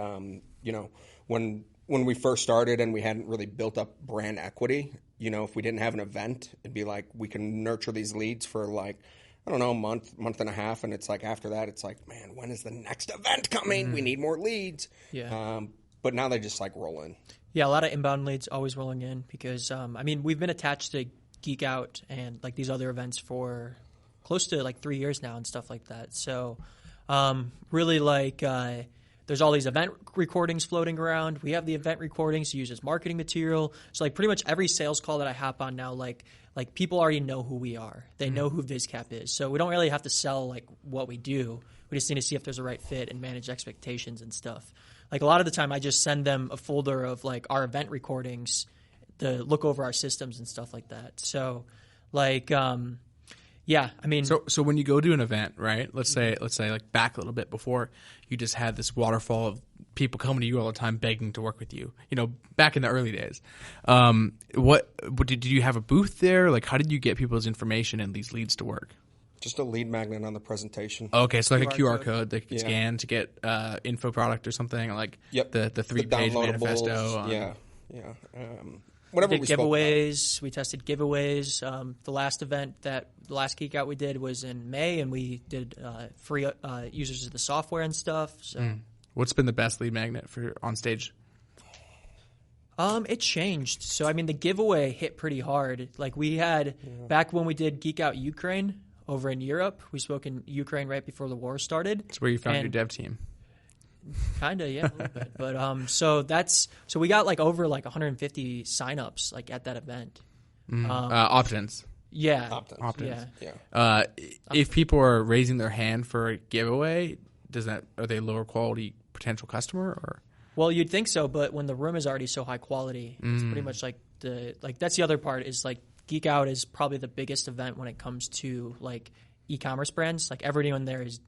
when we first started and we hadn't really built up brand equity, if we didn't have an event, it'd be like we can nurture these leads for like, I don't know, a month and a half. And it's like after that, it's like, man, when is the next event coming? We need more leads. Yeah. But now they just like roll in. Yeah, a lot of inbound leads always rolling in because, we've been attached to Geek Out and like these other events for close to like 3 years now and stuff like that. So really like there's all these event recordings floating around. We have the event recordings to use as marketing material. So like pretty much every sales call that I hop on now, like people already know who we are. They know who VizCap is. So we don't really have to sell like what we do. We just need to see if there's a right fit and manage expectations and stuff. Like a lot of the time I just send them a folder of like our event recordings to look over our systems and stuff like that. So like yeah, I mean, so when you go to an event, right? Let's say like back a little bit before, you just had this waterfall of people coming to you all the time begging to work with you. Back in the early days, what did you have a booth there? Like, how did you get people's information and these leads to work? Just a lead magnet on the presentation. Okay, so like a QR code they could scan to get info product or something, like the 3-page manifesto. Yeah. Whatever we did giveaways. We tested giveaways. The last event the last Geek Out we did was in May, and we did free users of the software and stuff. So, what's been the best lead magnet for on stage? It changed. So the giveaway hit pretty hard. Like we had back when we did Geek Out Ukraine over in Europe. We spoke in Ukraine right before the war started. That's where you found your dev team. Kinda, yeah, a little bit. But so we got like over like 150 signups like at that event. Opt-ins. Yeah. Opt-ins. Yeah. If people are raising their hand for a giveaway, are they lower quality potential customer or? Well, you'd think so, but when the room is already so high quality, it's pretty much like that's the other part is like Geek Out is probably the biggest event when it comes to like e-commerce brands. Like everyone there is,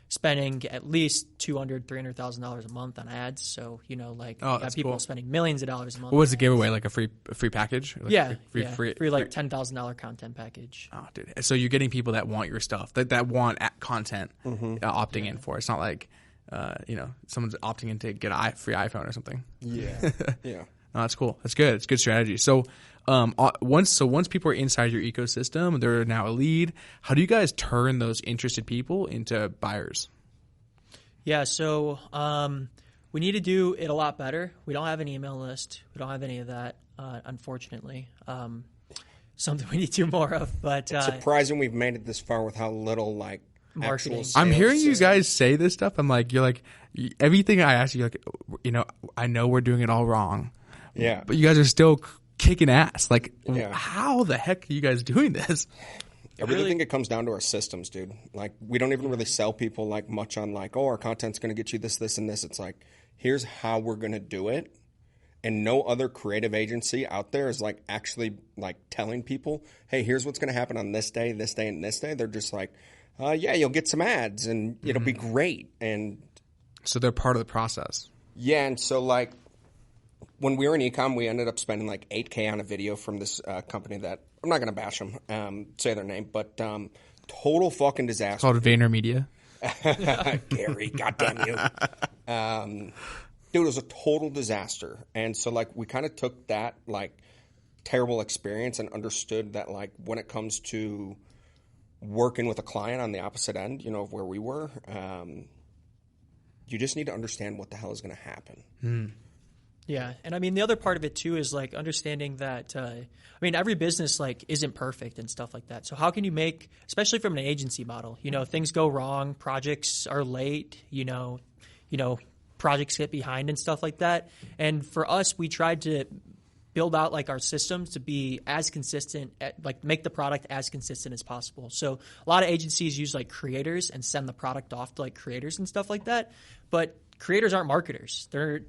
spending at least $200,000-$300,000 a month on ads. So, you got people cool. spending millions of dollars a month. What was the giveaway? Like a free package? Like free like $10,000 content package. Oh, dude. So you're getting people that want your stuff, that want content opting in for. It's not like, someone's opting in to get a free iPhone or something. Yeah. Yeah. No, that's cool. That's good. It's good strategy. So, once people are inside your ecosystem, they're now a lead. How do you guys turn those interested people into buyers? Yeah, so we need to do it a lot better. We don't have an email list. We don't have any of that, unfortunately. Something we need to do more of. But it's surprising we've made it this far with how little like marketing. I'm hearing you guys say this stuff. I'm like, you're like everything I ask you, like, I know we're doing it all wrong. Yeah, but you guys are still kicking ass. Like, how the heck are you guys doing this? I really think it comes down to our systems, dude. Like, we don't even really sell people like much on like, our content's going to get you this, this, and this. It's like, here's how we're going to do it. And no other creative agency out there is like actually like telling people, hey, here's what's going to happen on this day, and this day. They're just like, you'll get some ads and it'll be great. And so they're part of the process. Yeah. And so like, when we were in e-com, we ended up spending like $8,000 on a video from this company that I'm not going to bash them, say their name, but total fucking disaster. It's called VaynerMedia. Gary, goddamn you. Dude, it was a total disaster. And so like we kind of took that like terrible experience and understood that like when it comes to working with a client on the opposite end, of where we were, you just need to understand what the hell is going to happen. Yeah, and the other part of it too is like understanding that every business like isn't perfect and stuff like that. So how can you make, especially from an agency model, things go wrong, projects are late, projects get behind and stuff like that. And for us, we tried to build out like our systems to be as consistent, like make the product as consistent as possible. So a lot of agencies use like creators and send the product off to like creators and stuff like that. But creators aren't marketers. They're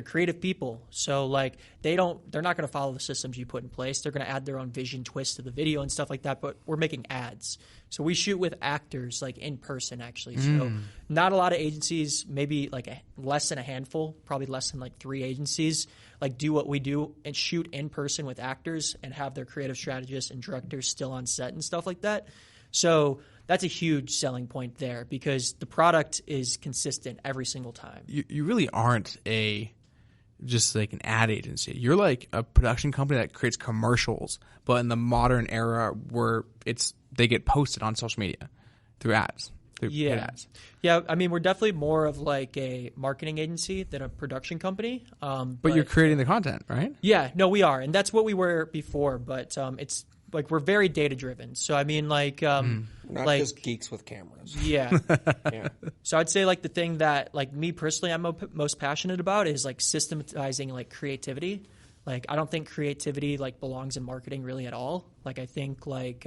creative people. So like they're not going to follow the systems you put in place. They're going to add their own vision twist to the video and stuff like that. But we're making ads, so we shoot with actors like in person actually. So not a lot of agencies, maybe like less than a handful, probably less than like 3 agencies, like do what we do and shoot in person with actors and have their creative strategists and directors still on set and stuff like that. So that's a huge selling point there because the product is consistent every single time. You really aren't just like an ad agency. You're like a production company that creates commercials, but in the modern era where they get posted on social media through ads. Through paid ads. Yeah, I mean, we're definitely more of like a marketing agency than a production company. But you're creating the content, right? Yeah, no, we are. And that's what we were before, but it's like we're very data driven. So I mean, like, not like, just geeks with cameras. Yeah. Yeah. So I'd say like the thing that like me personally I'm most passionate about is like systematizing like creativity. Like I don't think creativity like belongs in marketing really at all. Like I think like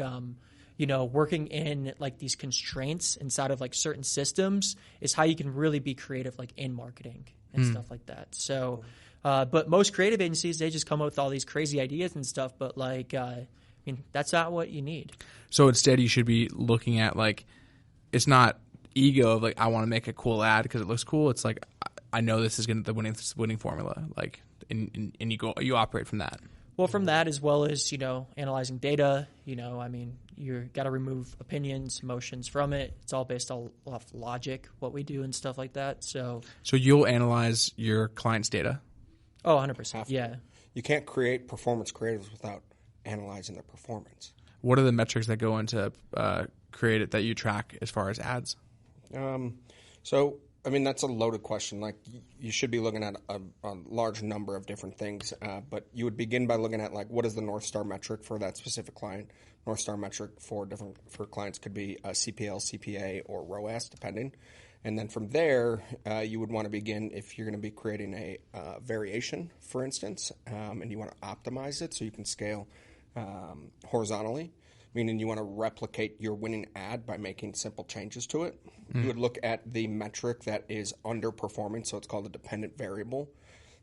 working in like these constraints inside of like certain systems is how you can really be creative like in marketing and stuff like that. So but most creative agencies, they just come up with all these crazy ideas and stuff, but like I mean, that's not what you need. So instead, you should be looking at like, it's not ego of like I want to make a cool ad because it looks cool. It's like I know this is going to the winning formula. Like, and you operate from that. Well, from that as well as analyzing data. I mean, you got to remove opinions, emotions from it. It's all based off logic, what we do and stuff like that. So you'll analyze your client's data. Oh, 100%. Yeah. You can't create performance creatives without analyzing their performance. What are the metrics that go into create it that you track as far as ads? So, I mean, that's a loaded question. Like, you should be looking at a large number of different things, but you would begin by looking at like what is the North Star metric for that specific client. North Star metric for clients could be CPL, CPA, or ROAS, depending. And then from there, you would want to begin if you're going to be creating a variation, for instance, and you want to optimize it so you can scale horizontally, meaning you want to replicate your winning ad by making simple changes to it. You would look at the metric that is underperforming, so it's called a dependent variable.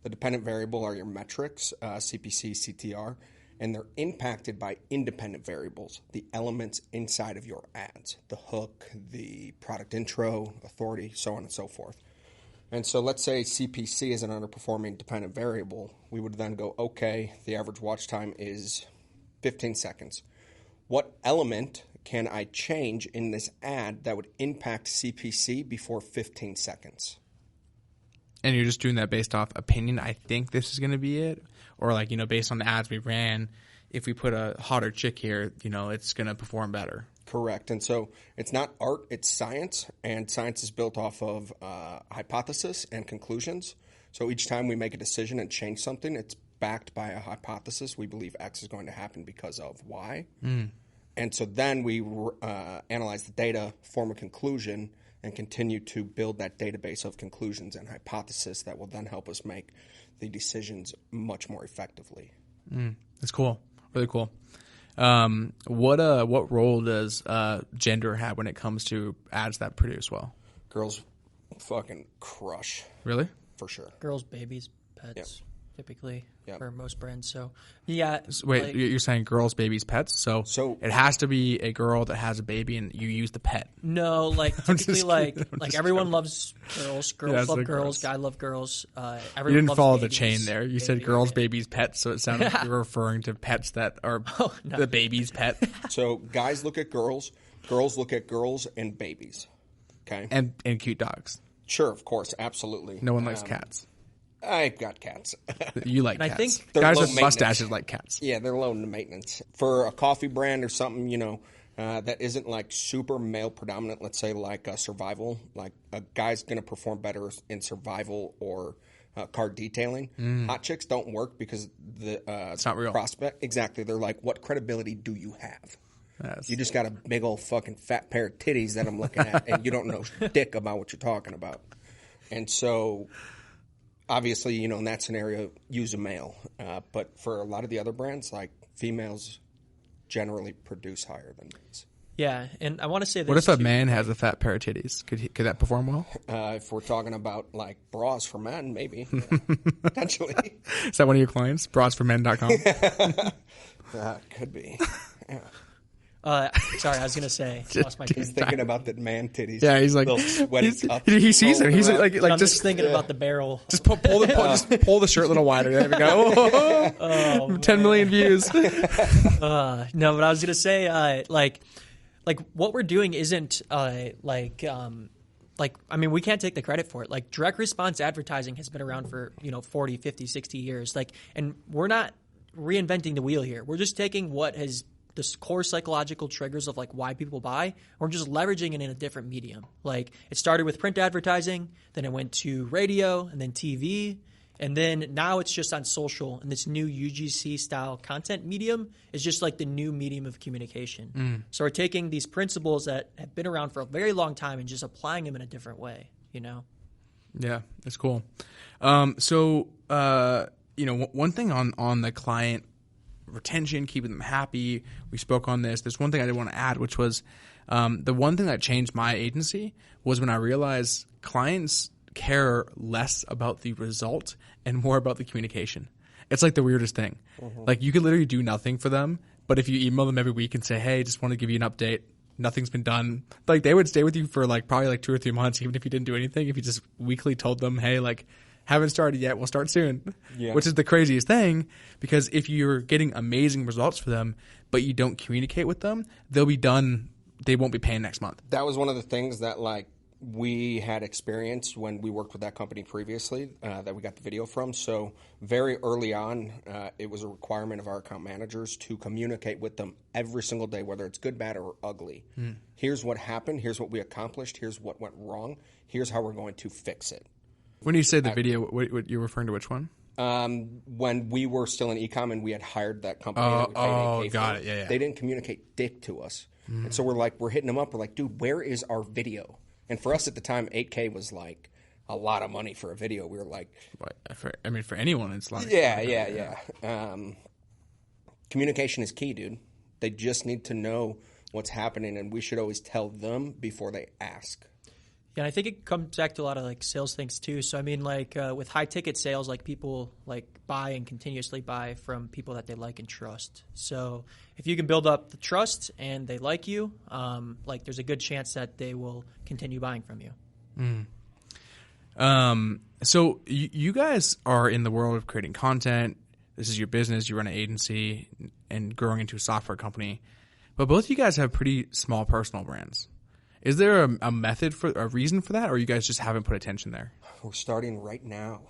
The dependent variable are your metrics, CPC, CTR, and they're impacted by independent variables, the elements inside of your ads, the hook, the product intro, authority, so on and so forth. And so let's say CPC is an underperforming dependent variable. We would then go, okay, the average watch time is 15 seconds. What element can I change in this ad that would impact CPC before 15 seconds? And you're just doing that based off opinion. I think this is going to be it. Or like, based on the ads we ran, if we put a hotter chick here, it's going to perform better. Correct. And so it's not art, it's science. And science is built off of hypothesis and conclusions. So each time we make a decision and change something, it's backed by a hypothesis. We believe X is going to happen because of Y. And so then we analyze the data, form a conclusion, and continue to build that database of conclusions and hypothesis that will then help us make the decisions much more effectively. That's cool. Really cool. What role does gender have when it comes to ads that produce well? Girls fucking crush. Really? For sure. Girls, babies, pets. Yep. Typically Yep. for most brands. So, yeah. Wait, you're saying girls, babies, pets? So it has to be a girl that has a baby and you use the pet. No, like typically like everyone loves girls. Girls love girls. Guys love girls. Everyone You didn't loves follow babies. the chain there. You said girls, babies, pets, so it sounded like you were referring to pets that are the baby's pet. So guys look at girls look at girls and babies. Okay? And cute dogs. Sure, of course, absolutely. No one likes cats. I got cats. You like And cats. I think they're guys low with maintenance. mustaches like cats. Yeah, they're low in the maintenance. For a coffee brand or something, that isn't like super male predominant, let's say like survival, like a guy's going to perform better in survival or car detailing. Hot chicks don't work because it's not real. Prospect. Exactly. They're like, what credibility do you have? Yes. You just got a big old fucking fat pair of titties that I'm looking at, and you don't know dick about what you're talking about. And so obviously, in that scenario, use a male. But for a lot of the other brands, like females generally produce higher than males. Yeah, and I want to say this. What if a man has a fat pair of titties? Could that perform well? If we're talking about like bras for men, maybe potentially. Is that one of your clients? Brasformen.com. Could be. Yeah. Sorry, I was gonna say. Lost my He's thinking about the man titties. Yeah, he's like, little sweaty cups he sees them. He's rolling like I'm just just thinking about the barrel. just pull the shirt a little wider. There we go. Oh, 10 million views. no, but I was gonna say, like what we're doing isn't I mean, we can't take the credit for it. Like direct response advertising has been around for 40, 50, 60 years. Like, and we're not reinventing the wheel here. We're just taking what has the core psychological triggers of like why people buy. We're just leveraging it in a different medium. Like it started with print advertising, then it went to radio, and then TV. And then now it's just on social, and this new UGC style content medium is just like the new medium of communication. So we're taking these principles that have been around for a very long time and just applying them in a different way, Yeah, that's cool. One thing on the client retention, keeping them happy, we spoke on this. There's one thing I did want to add, which was the one thing that changed my agency was when I realized clients care less about the result and more about the communication. It's like the weirdest thing. Like you could literally do nothing for them, but if you email them every week and say, hey, just want to give you an update, nothing's been done, like they would stay with you for like probably like 2 or 3 months, even if you didn't do anything. If you just weekly told them, hey, like haven't started yet, we'll start soon. Yeah. Which is the craziest thing, because if you're getting amazing results for them, but you don't communicate with them, they'll be done. They won't be paying next month. That was one of the things that like we had experienced when we worked with that company previously that we got the video from. So very early on, it was a requirement of our account managers to communicate with them every single day, whether it's good, bad, or ugly. Here's what happened. Here's what we accomplished. Here's what went wrong. Here's how we're going to fix it. When you say the video, what you're referring to which one? When we were still in e-com and we had hired that company that we paid $8K got for, it. Yeah. They didn't communicate dick to us. And so we're hitting them up. We're like, dude, where is our video? And for us at the time, $8K was like a lot of money for a video. We were like, for anyone, it's a lot. Yeah. Communication is key, dude. They just need to know what's happening, and we should always tell them before they ask. Yeah, and I think it comes back to a lot of like sales things too. So I mean, like with high ticket sales, like people like buy and continuously buy from people that they like and trust. So if you can build up the trust and they like you, like there's a good chance that they will continue buying from you. So you guys are in the world of creating content. This is your business. You run an agency and growing into a software company, but both of you guys have pretty small personal brands. Is there a method for a reason for that, or you guys just haven't put attention there? We're starting right now.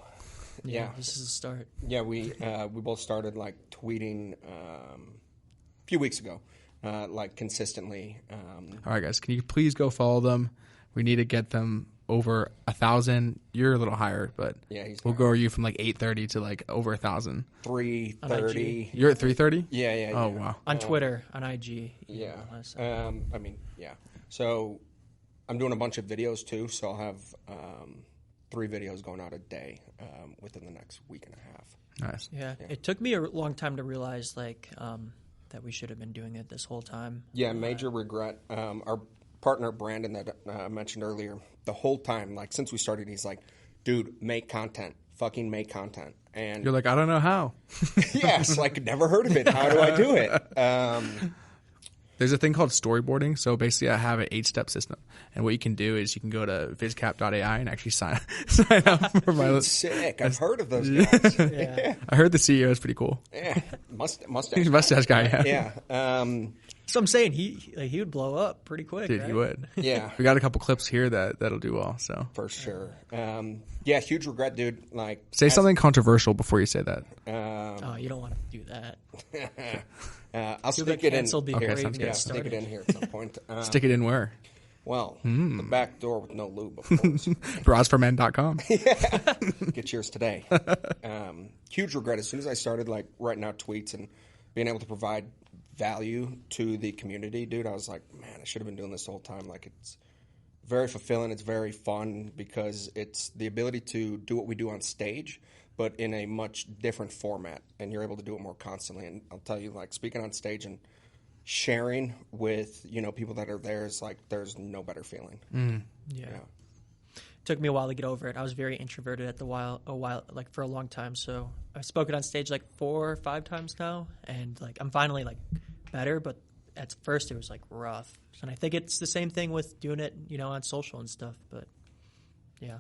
Yeah, this is a start. Yeah, we both started like tweeting a few weeks ago, like consistently. All right, guys, can you please go follow them? We need to get them over 1,000. You're a little higher, but yeah, we'll grow you from like 830 to like over 1,000. 330. You're at 330? Yeah. Oh wow. On Twitter, on IG. Yeah. Yeah. So I'm doing a bunch of videos too. So I'll have 3 videos going out a day within the next week and a half. Nice. Yeah. It took me a long time to realize like that we should have been doing it this whole time. Yeah, major regret. Our partner Brandon that I mentioned earlier, the whole time, like since we started, he's like, dude, make content. Fucking make content. And you're like, I don't know how. Yes, like never heard of it. How do I do it? There's a thing called storyboarding. So basically I have an 8-step system. And what you can do is you can go to viscap.ai and actually sign up for my list. Sick. I've heard of those guys. Yeah. I heard the CEO is pretty cool. Yeah. Mustache. He's a mustache guy, yeah. So I'm saying he would blow up pretty quick. Dude, right? he would. Yeah. We got a couple clips here that'll do well. So for sure. Yeah, huge regret, dude. Like say something controversial before you say that. Oh, you don't want to do that. I'll stick it in. Okay, sounds good. Stick it in here at some point. Stick it in where? Well, the back door with no lube, of course. Brasformen.com. Yeah. Get yours today. Huge regret. As soon as I started like writing out tweets and being able to provide value to the community, dude, I was like, man, I should have been doing this the whole time. Like it's very fulfilling. It's very fun because it's the ability to do what we do on stage, but in a much different format, and you're able to do it more constantly. And I'll tell you, like speaking on stage and sharing with, people that are there is like, there's no better feeling. Yeah. Took me a while to get over it. I was very introverted at a while, like for a long time. So I've spoken on stage like 4 or 5 times now, and like I'm finally like better. But at first it was like rough, and I think it's the same thing with doing it, on social and stuff. But yeah.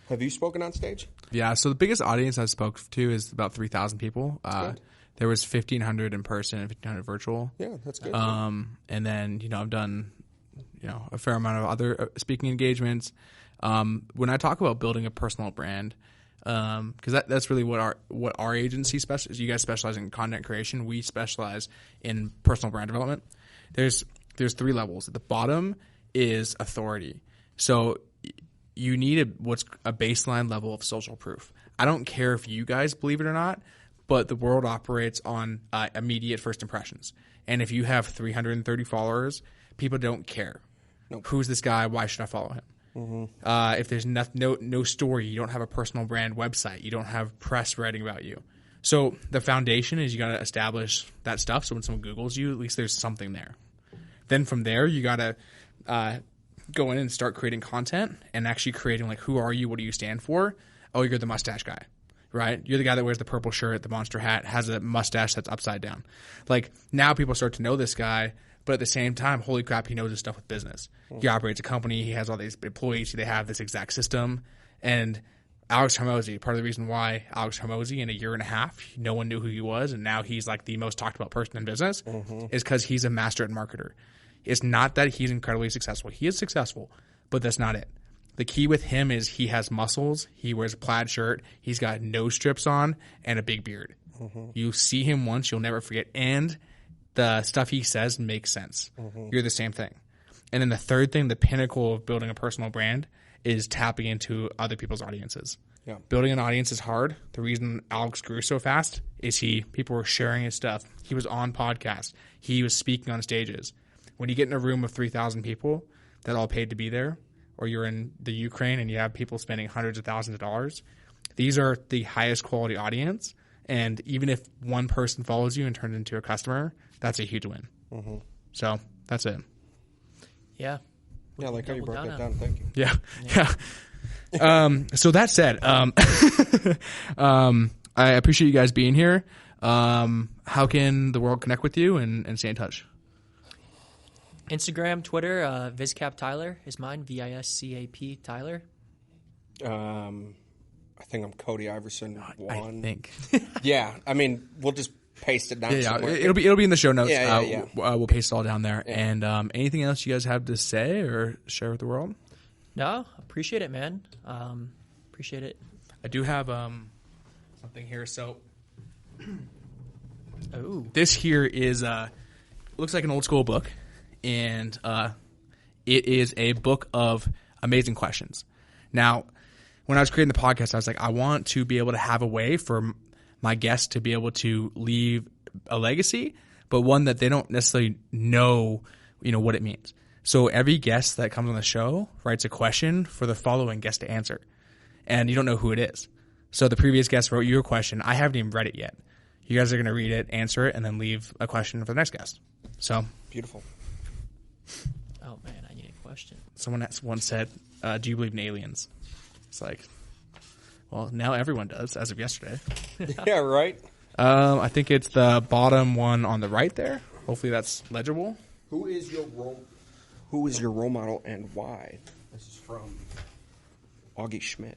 Have you spoken on stage? Yeah. So the biggest audience I spoke to is about 3,000 people. There was 1,500 in person and 1,500 virtual. Yeah, that's good. And then I've done a fair amount of other speaking engagements. When I talk about building a personal brand, because that's really what our agency specializes. You guys specialize in content creation. We specialize in personal brand development. There's 3 levels. At the bottom is authority. So you need what's a baseline level of social proof. I don't care if you guys believe it or not, but the world operates on immediate first impressions. And if you have 330 followers, people don't care. Nope. Who's this guy? Why should I follow him? If there's no story, you don't have a personal brand website, you don't have press writing about you. So the foundation is you got to establish that stuff. So when someone Googles you, at least there's something there. Then from there, you got to go in and start creating content and actually creating like, who are you? What do you stand for? Oh, you're the mustache guy, right? You're the guy that wears the purple shirt, the monster hat, has a mustache that's upside down. Like now people start to know this guy. But at the same time, holy crap, he knows his stuff with business. He operates a company. He has all these employees. They have this exact system. And Alex Hormozy, part of the reason why Alex Hormozy in a year and a half, no one knew who he was, and now he's like the most talked about person in business, is because he's a master at marketer. It's not that he's incredibly successful. He is successful, but that's not it. The key with him is he has muscles. He wears a plaid shirt. He's got nose strips on and a big beard. You see him once, you'll never forget. And the stuff he says makes sense. You're the same thing. And then the third thing, the pinnacle of building a personal brand, is tapping into other people's audiences. Yeah. Building an audience is hard. The reason Alex grew so fast is people were sharing his stuff. He was on podcasts. He was speaking on stages. When you get in a room of 3,000 people that all paid to be there, or you're in the Ukraine and you have people spending hundreds of thousands of dollars, these are the highest quality audience. And even if one person follows you and turns into a customer, that's a huge win. So that's it. Yeah. Yeah, like how you broke that down. Thank you. Yeah. So that said, I appreciate you guys being here. How can the world connect with you and stay in touch? Instagram, Twitter, VizCap Tyler is mine, VISCAP Tyler. I think I'm Cody Iverson. I think. Yeah, I mean, we'll just paste it down somewhere. It'll be in the show notes. Yeah. We'll paste it all down there. Yeah. And anything else you guys have to say or share with the world? No, appreciate it, man. Appreciate it. I do have something here. So, this here is looks like an old school book, and it is a book of amazing questions. Now, when I was creating the podcast, I was like, I want to be able to have a way for my guests to be able to leave a legacy, but one that they don't necessarily know, what it means. So every guest that comes on the show writes a question for the following guest to answer, and you don't know who it is. So the previous guest wrote you a question. I haven't even read it yet. You guys are going to read it, answer it, and then leave a question for the next guest. So beautiful. Oh man, I need a question. Someone once said, "Do you believe in aliens?" It's like, well, now everyone does as of yesterday. Yeah, right. I think it's the bottom one on the right there. Hopefully that's legible. Who is your role model and why? This is from Augie Schmidt.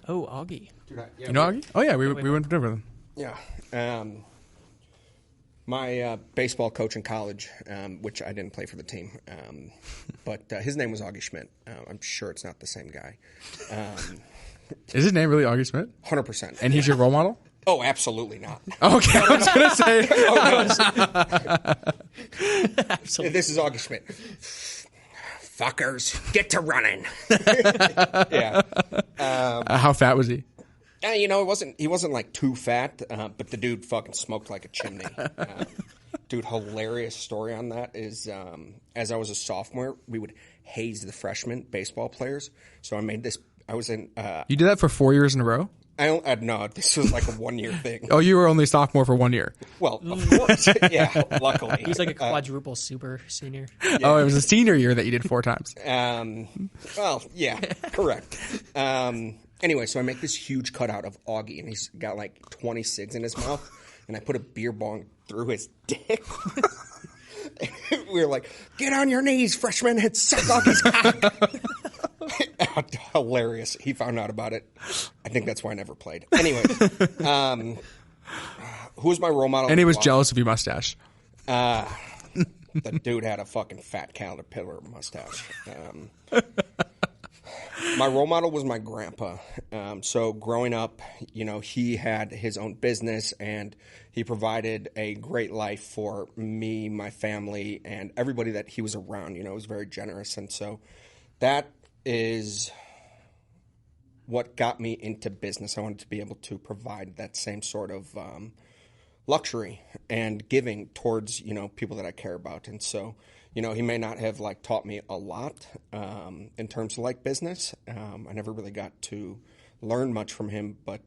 Oh, Augie. Dude, you know Augie? Oh yeah, we went to dinner with him. Yeah. My baseball coach in college, which I didn't play for the team, but his name was Augie Schmidt. I'm sure it's not the same guy. Is his name really Augie Schmidt? 100%. And he's your role model? Oh, absolutely not. Okay, I was going to say. Absolutely. This is Augie Schmidt. Fuckers, get to running. Yeah. How fat was he? He wasn't like too fat, but the dude fucking smoked like a chimney. Dude, hilarious story on that is, as I was a sophomore, we would haze the freshman baseball players. So I made this. I was in. You did that for 4 years in a row? I don't no. This was like a 1-year thing. Oh, you were only sophomore for 1 year. Well, of course, yeah. Luckily, He's like a quadruple super senior. Oh, it was a senior year that you did 4 times. Well, yeah, correct. Anyway, so I make this huge cutout of Augie, and he's got like 20 cigs in his mouth, and I put a beer bong through his dick. We were like, "Get on your knees, freshman, and suck Augie's cock." Hilarious. He found out about it. I think that's why I never played. Anyway, who was my role model? And he was jealous of your mustache. The dude had a fucking fat caterpillar mustache. My role model was my grandpa. So growing up, he had his own business, and he provided a great life for me, my family, and everybody that he was around. He was very generous. And so that is what got me into business. I wanted to be able to provide that same sort of luxury and giving towards, people that I care about. And so, he may not have taught me a lot in terms of business. I never really got to learn much from him, but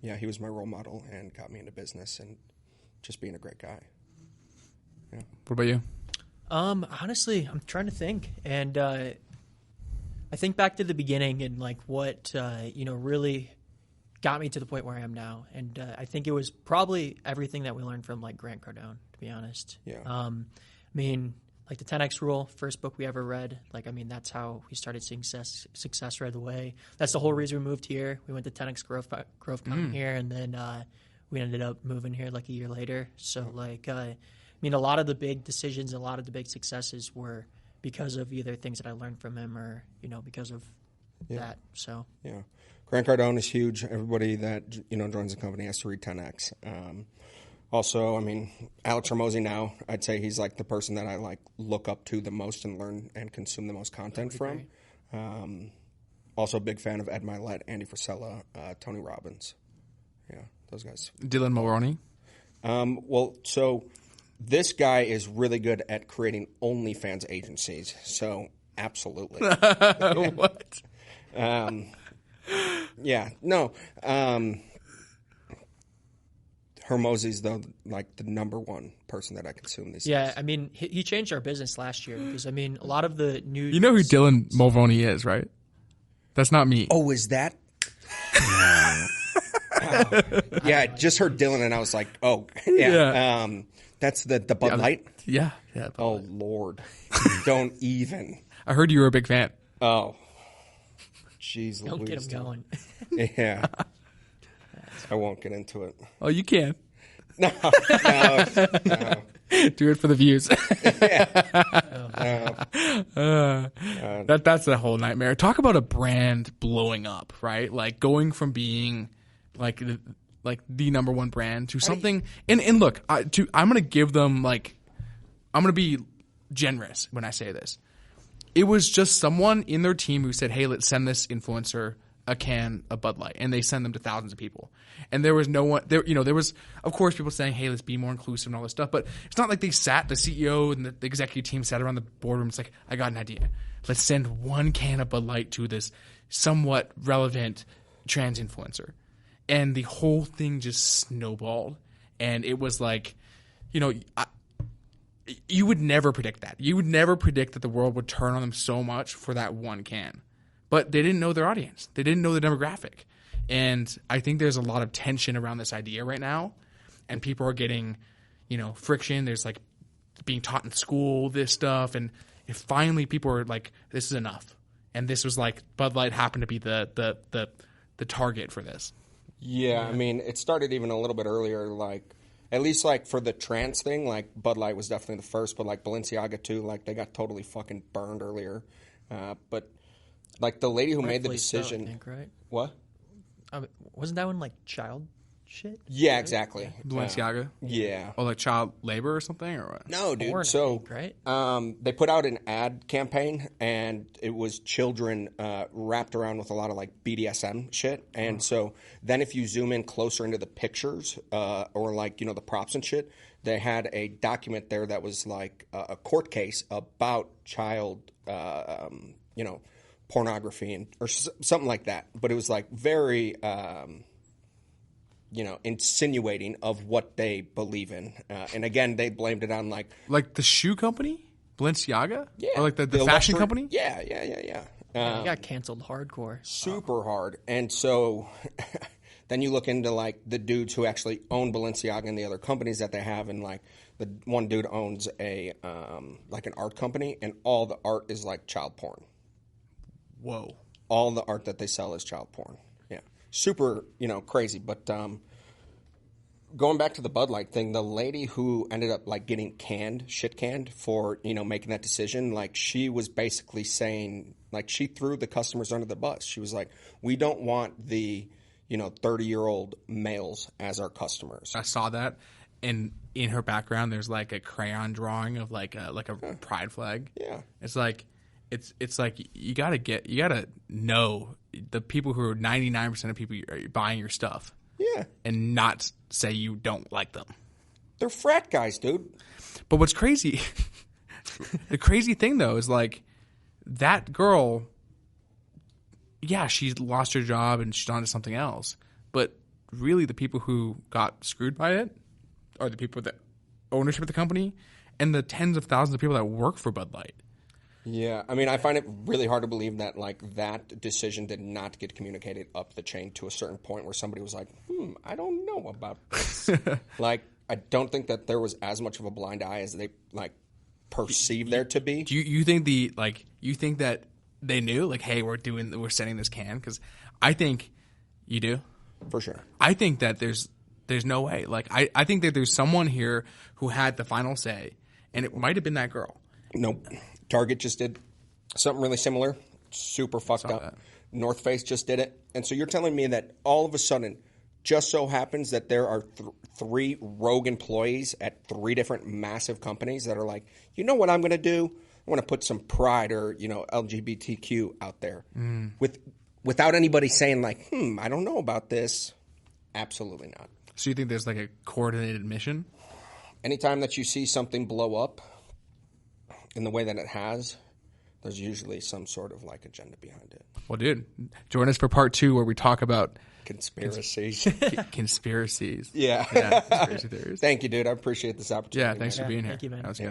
he was my role model and got me into business and just being a great guy. Yeah. What about you? Honestly, I'm trying to think, and I think back to the beginning and what really got me to the point where I am now, and I think it was probably everything that we learned from Grant Cardone, to be honest. Yeah. The 10X rule, first book we ever read. That's how we started seeing success right away. That's the whole reason we moved here. We went to 10X GrowthCon here, and then we ended up moving here a year later. So a lot of the big decisions, a lot of the big successes were because of either things that I learned from him or because of that. So yeah, Grant Cardone is huge. Everybody that joins the company has to read 10X. Also, Alex Hormozi now, I'd say he's the person that I look up to the most and learn and consume the most content from. Also, a big fan of Ed Milet, Andy Frisella, Tony Robbins. Yeah, those guys. Dylan Mulroney? So this guy is really good at creating OnlyFans agencies. So, absolutely. What? Yeah, no. Hormozi's the number one person that I consume these days. Yeah, he changed our business last year because a lot of the new. You know who Dylan Mulroney is, right? That's not me. Oh, is that? Yeah, I just heard Dylan and I was like, oh, yeah. That's the Bud Light? Yeah. Oh, Lord. Don't even. I heard you were a big fan. Oh. Jeez, Don't get him going. Yeah. I won't get into it. Oh, you can. No. Do it for the views. That's a whole nightmare. Talk about a brand blowing up, right? Going from being the number one brand to something. And look, I'm gonna give them I'm gonna be generous when I say this. It was just someone in their team who said, "Hey, let's send this influencer a can of Bud Light," and they send them to thousands of people. And there was no one there. There was, of course, people saying, "Hey, let's be more inclusive" and all this stuff. But it's not like they sat, the CEO and the executive team sat around the boardroom. It's like, I got an idea. Let's send one can of Bud Light to this somewhat relevant trans influencer, and the whole thing just snowballed. And it was you would never predict that. You would never predict that the world would turn on them so much for that one can. But they didn't know their audience. They didn't know the demographic. And I think there's a lot of tension around this idea right now. And people are getting, friction. There's being taught in school, this stuff. And finally people are like, this is enough. And this was Bud Light happened to be the target for this. Yeah, it started even a little bit earlier, at least for the trans thing, Bud Light was definitely the first, but Balenciaga too, they got totally fucking burned earlier. But the lady who made the decision. I think, right? What? Wasn't that one child shit? Yeah, exactly. Balenciaga? Yeah. Oh, child labor or something, or what? No, dude. Porn, so, I think, right? they put out an ad campaign, and it was children wrapped around with a lot of BDSM shit. And so then if you zoom in closer into the pictures, or the props and shit, they had a document there that was a court case about child, pornography or something like that. But it was very insinuating of what they believe in. And again, they blamed it on like the shoe company, Balenciaga, yeah, or like the fashion company. Yeah. It got canceled hardcore. Super hard. And so then you look into like the dudes who actually own Balenciaga and the other companies that they have, and like the one dude owns a like an art company, and all the art is like child porn. Whoa. All the art that they sell is child porn. Yeah. Super, crazy. But going back to the Bud Light thing, the lady who ended up like getting shit canned for, making that decision, like she was basically saying, like she threw the customers under the bus. She was like, we don't want the, 30-year-old males as our customers. I saw that. And in her background, there's like a crayon drawing of like a pride flag. Yeah. It's like, it's like you gotta know the people who are 99% of people are buying your stuff. Yeah. And not say you don't like them. They're frat guys, dude. But what's crazy, the crazy thing though is like that girl, yeah, she's lost her job and she's on to something else. But really the people who got screwed by it are the people that ownership of the company and the tens of thousands of people that work for Bud Light. Yeah, I mean, I find it really hard to believe that like that decision did not get communicated up the chain to a certain point where somebody was like, I don't know about this. Like, I don't think that there was as much of a blind eye as they like perceive there to be. Do you think you think that they knew like, hey, we're sending this can? Because I think you do. For sure. I think that there's no way. Like, I think that there's someone here who had the final say, and it might have been that girl. Nope. Target just did something really similar. Super fucked up. That. North Face just did it. And so you're telling me that all of a sudden, just so happens that there are three rogue employees at three different massive companies that are like, you know what I'm going to do? I want to put some pride or, LGBTQ out there. Without anybody saying like, I don't know about this. Absolutely not. So you think there's like a coordinated mission? Anytime that you see something blow up in the way that it has, there's usually some sort of like agenda behind it. Well, dude, join us for part 2 where we talk about conspiracies. Conspiracies. Yeah. Conspiracy theories. Thank you, dude. I appreciate this opportunity. Yeah, thanks for being here. Thank you, man. That was good.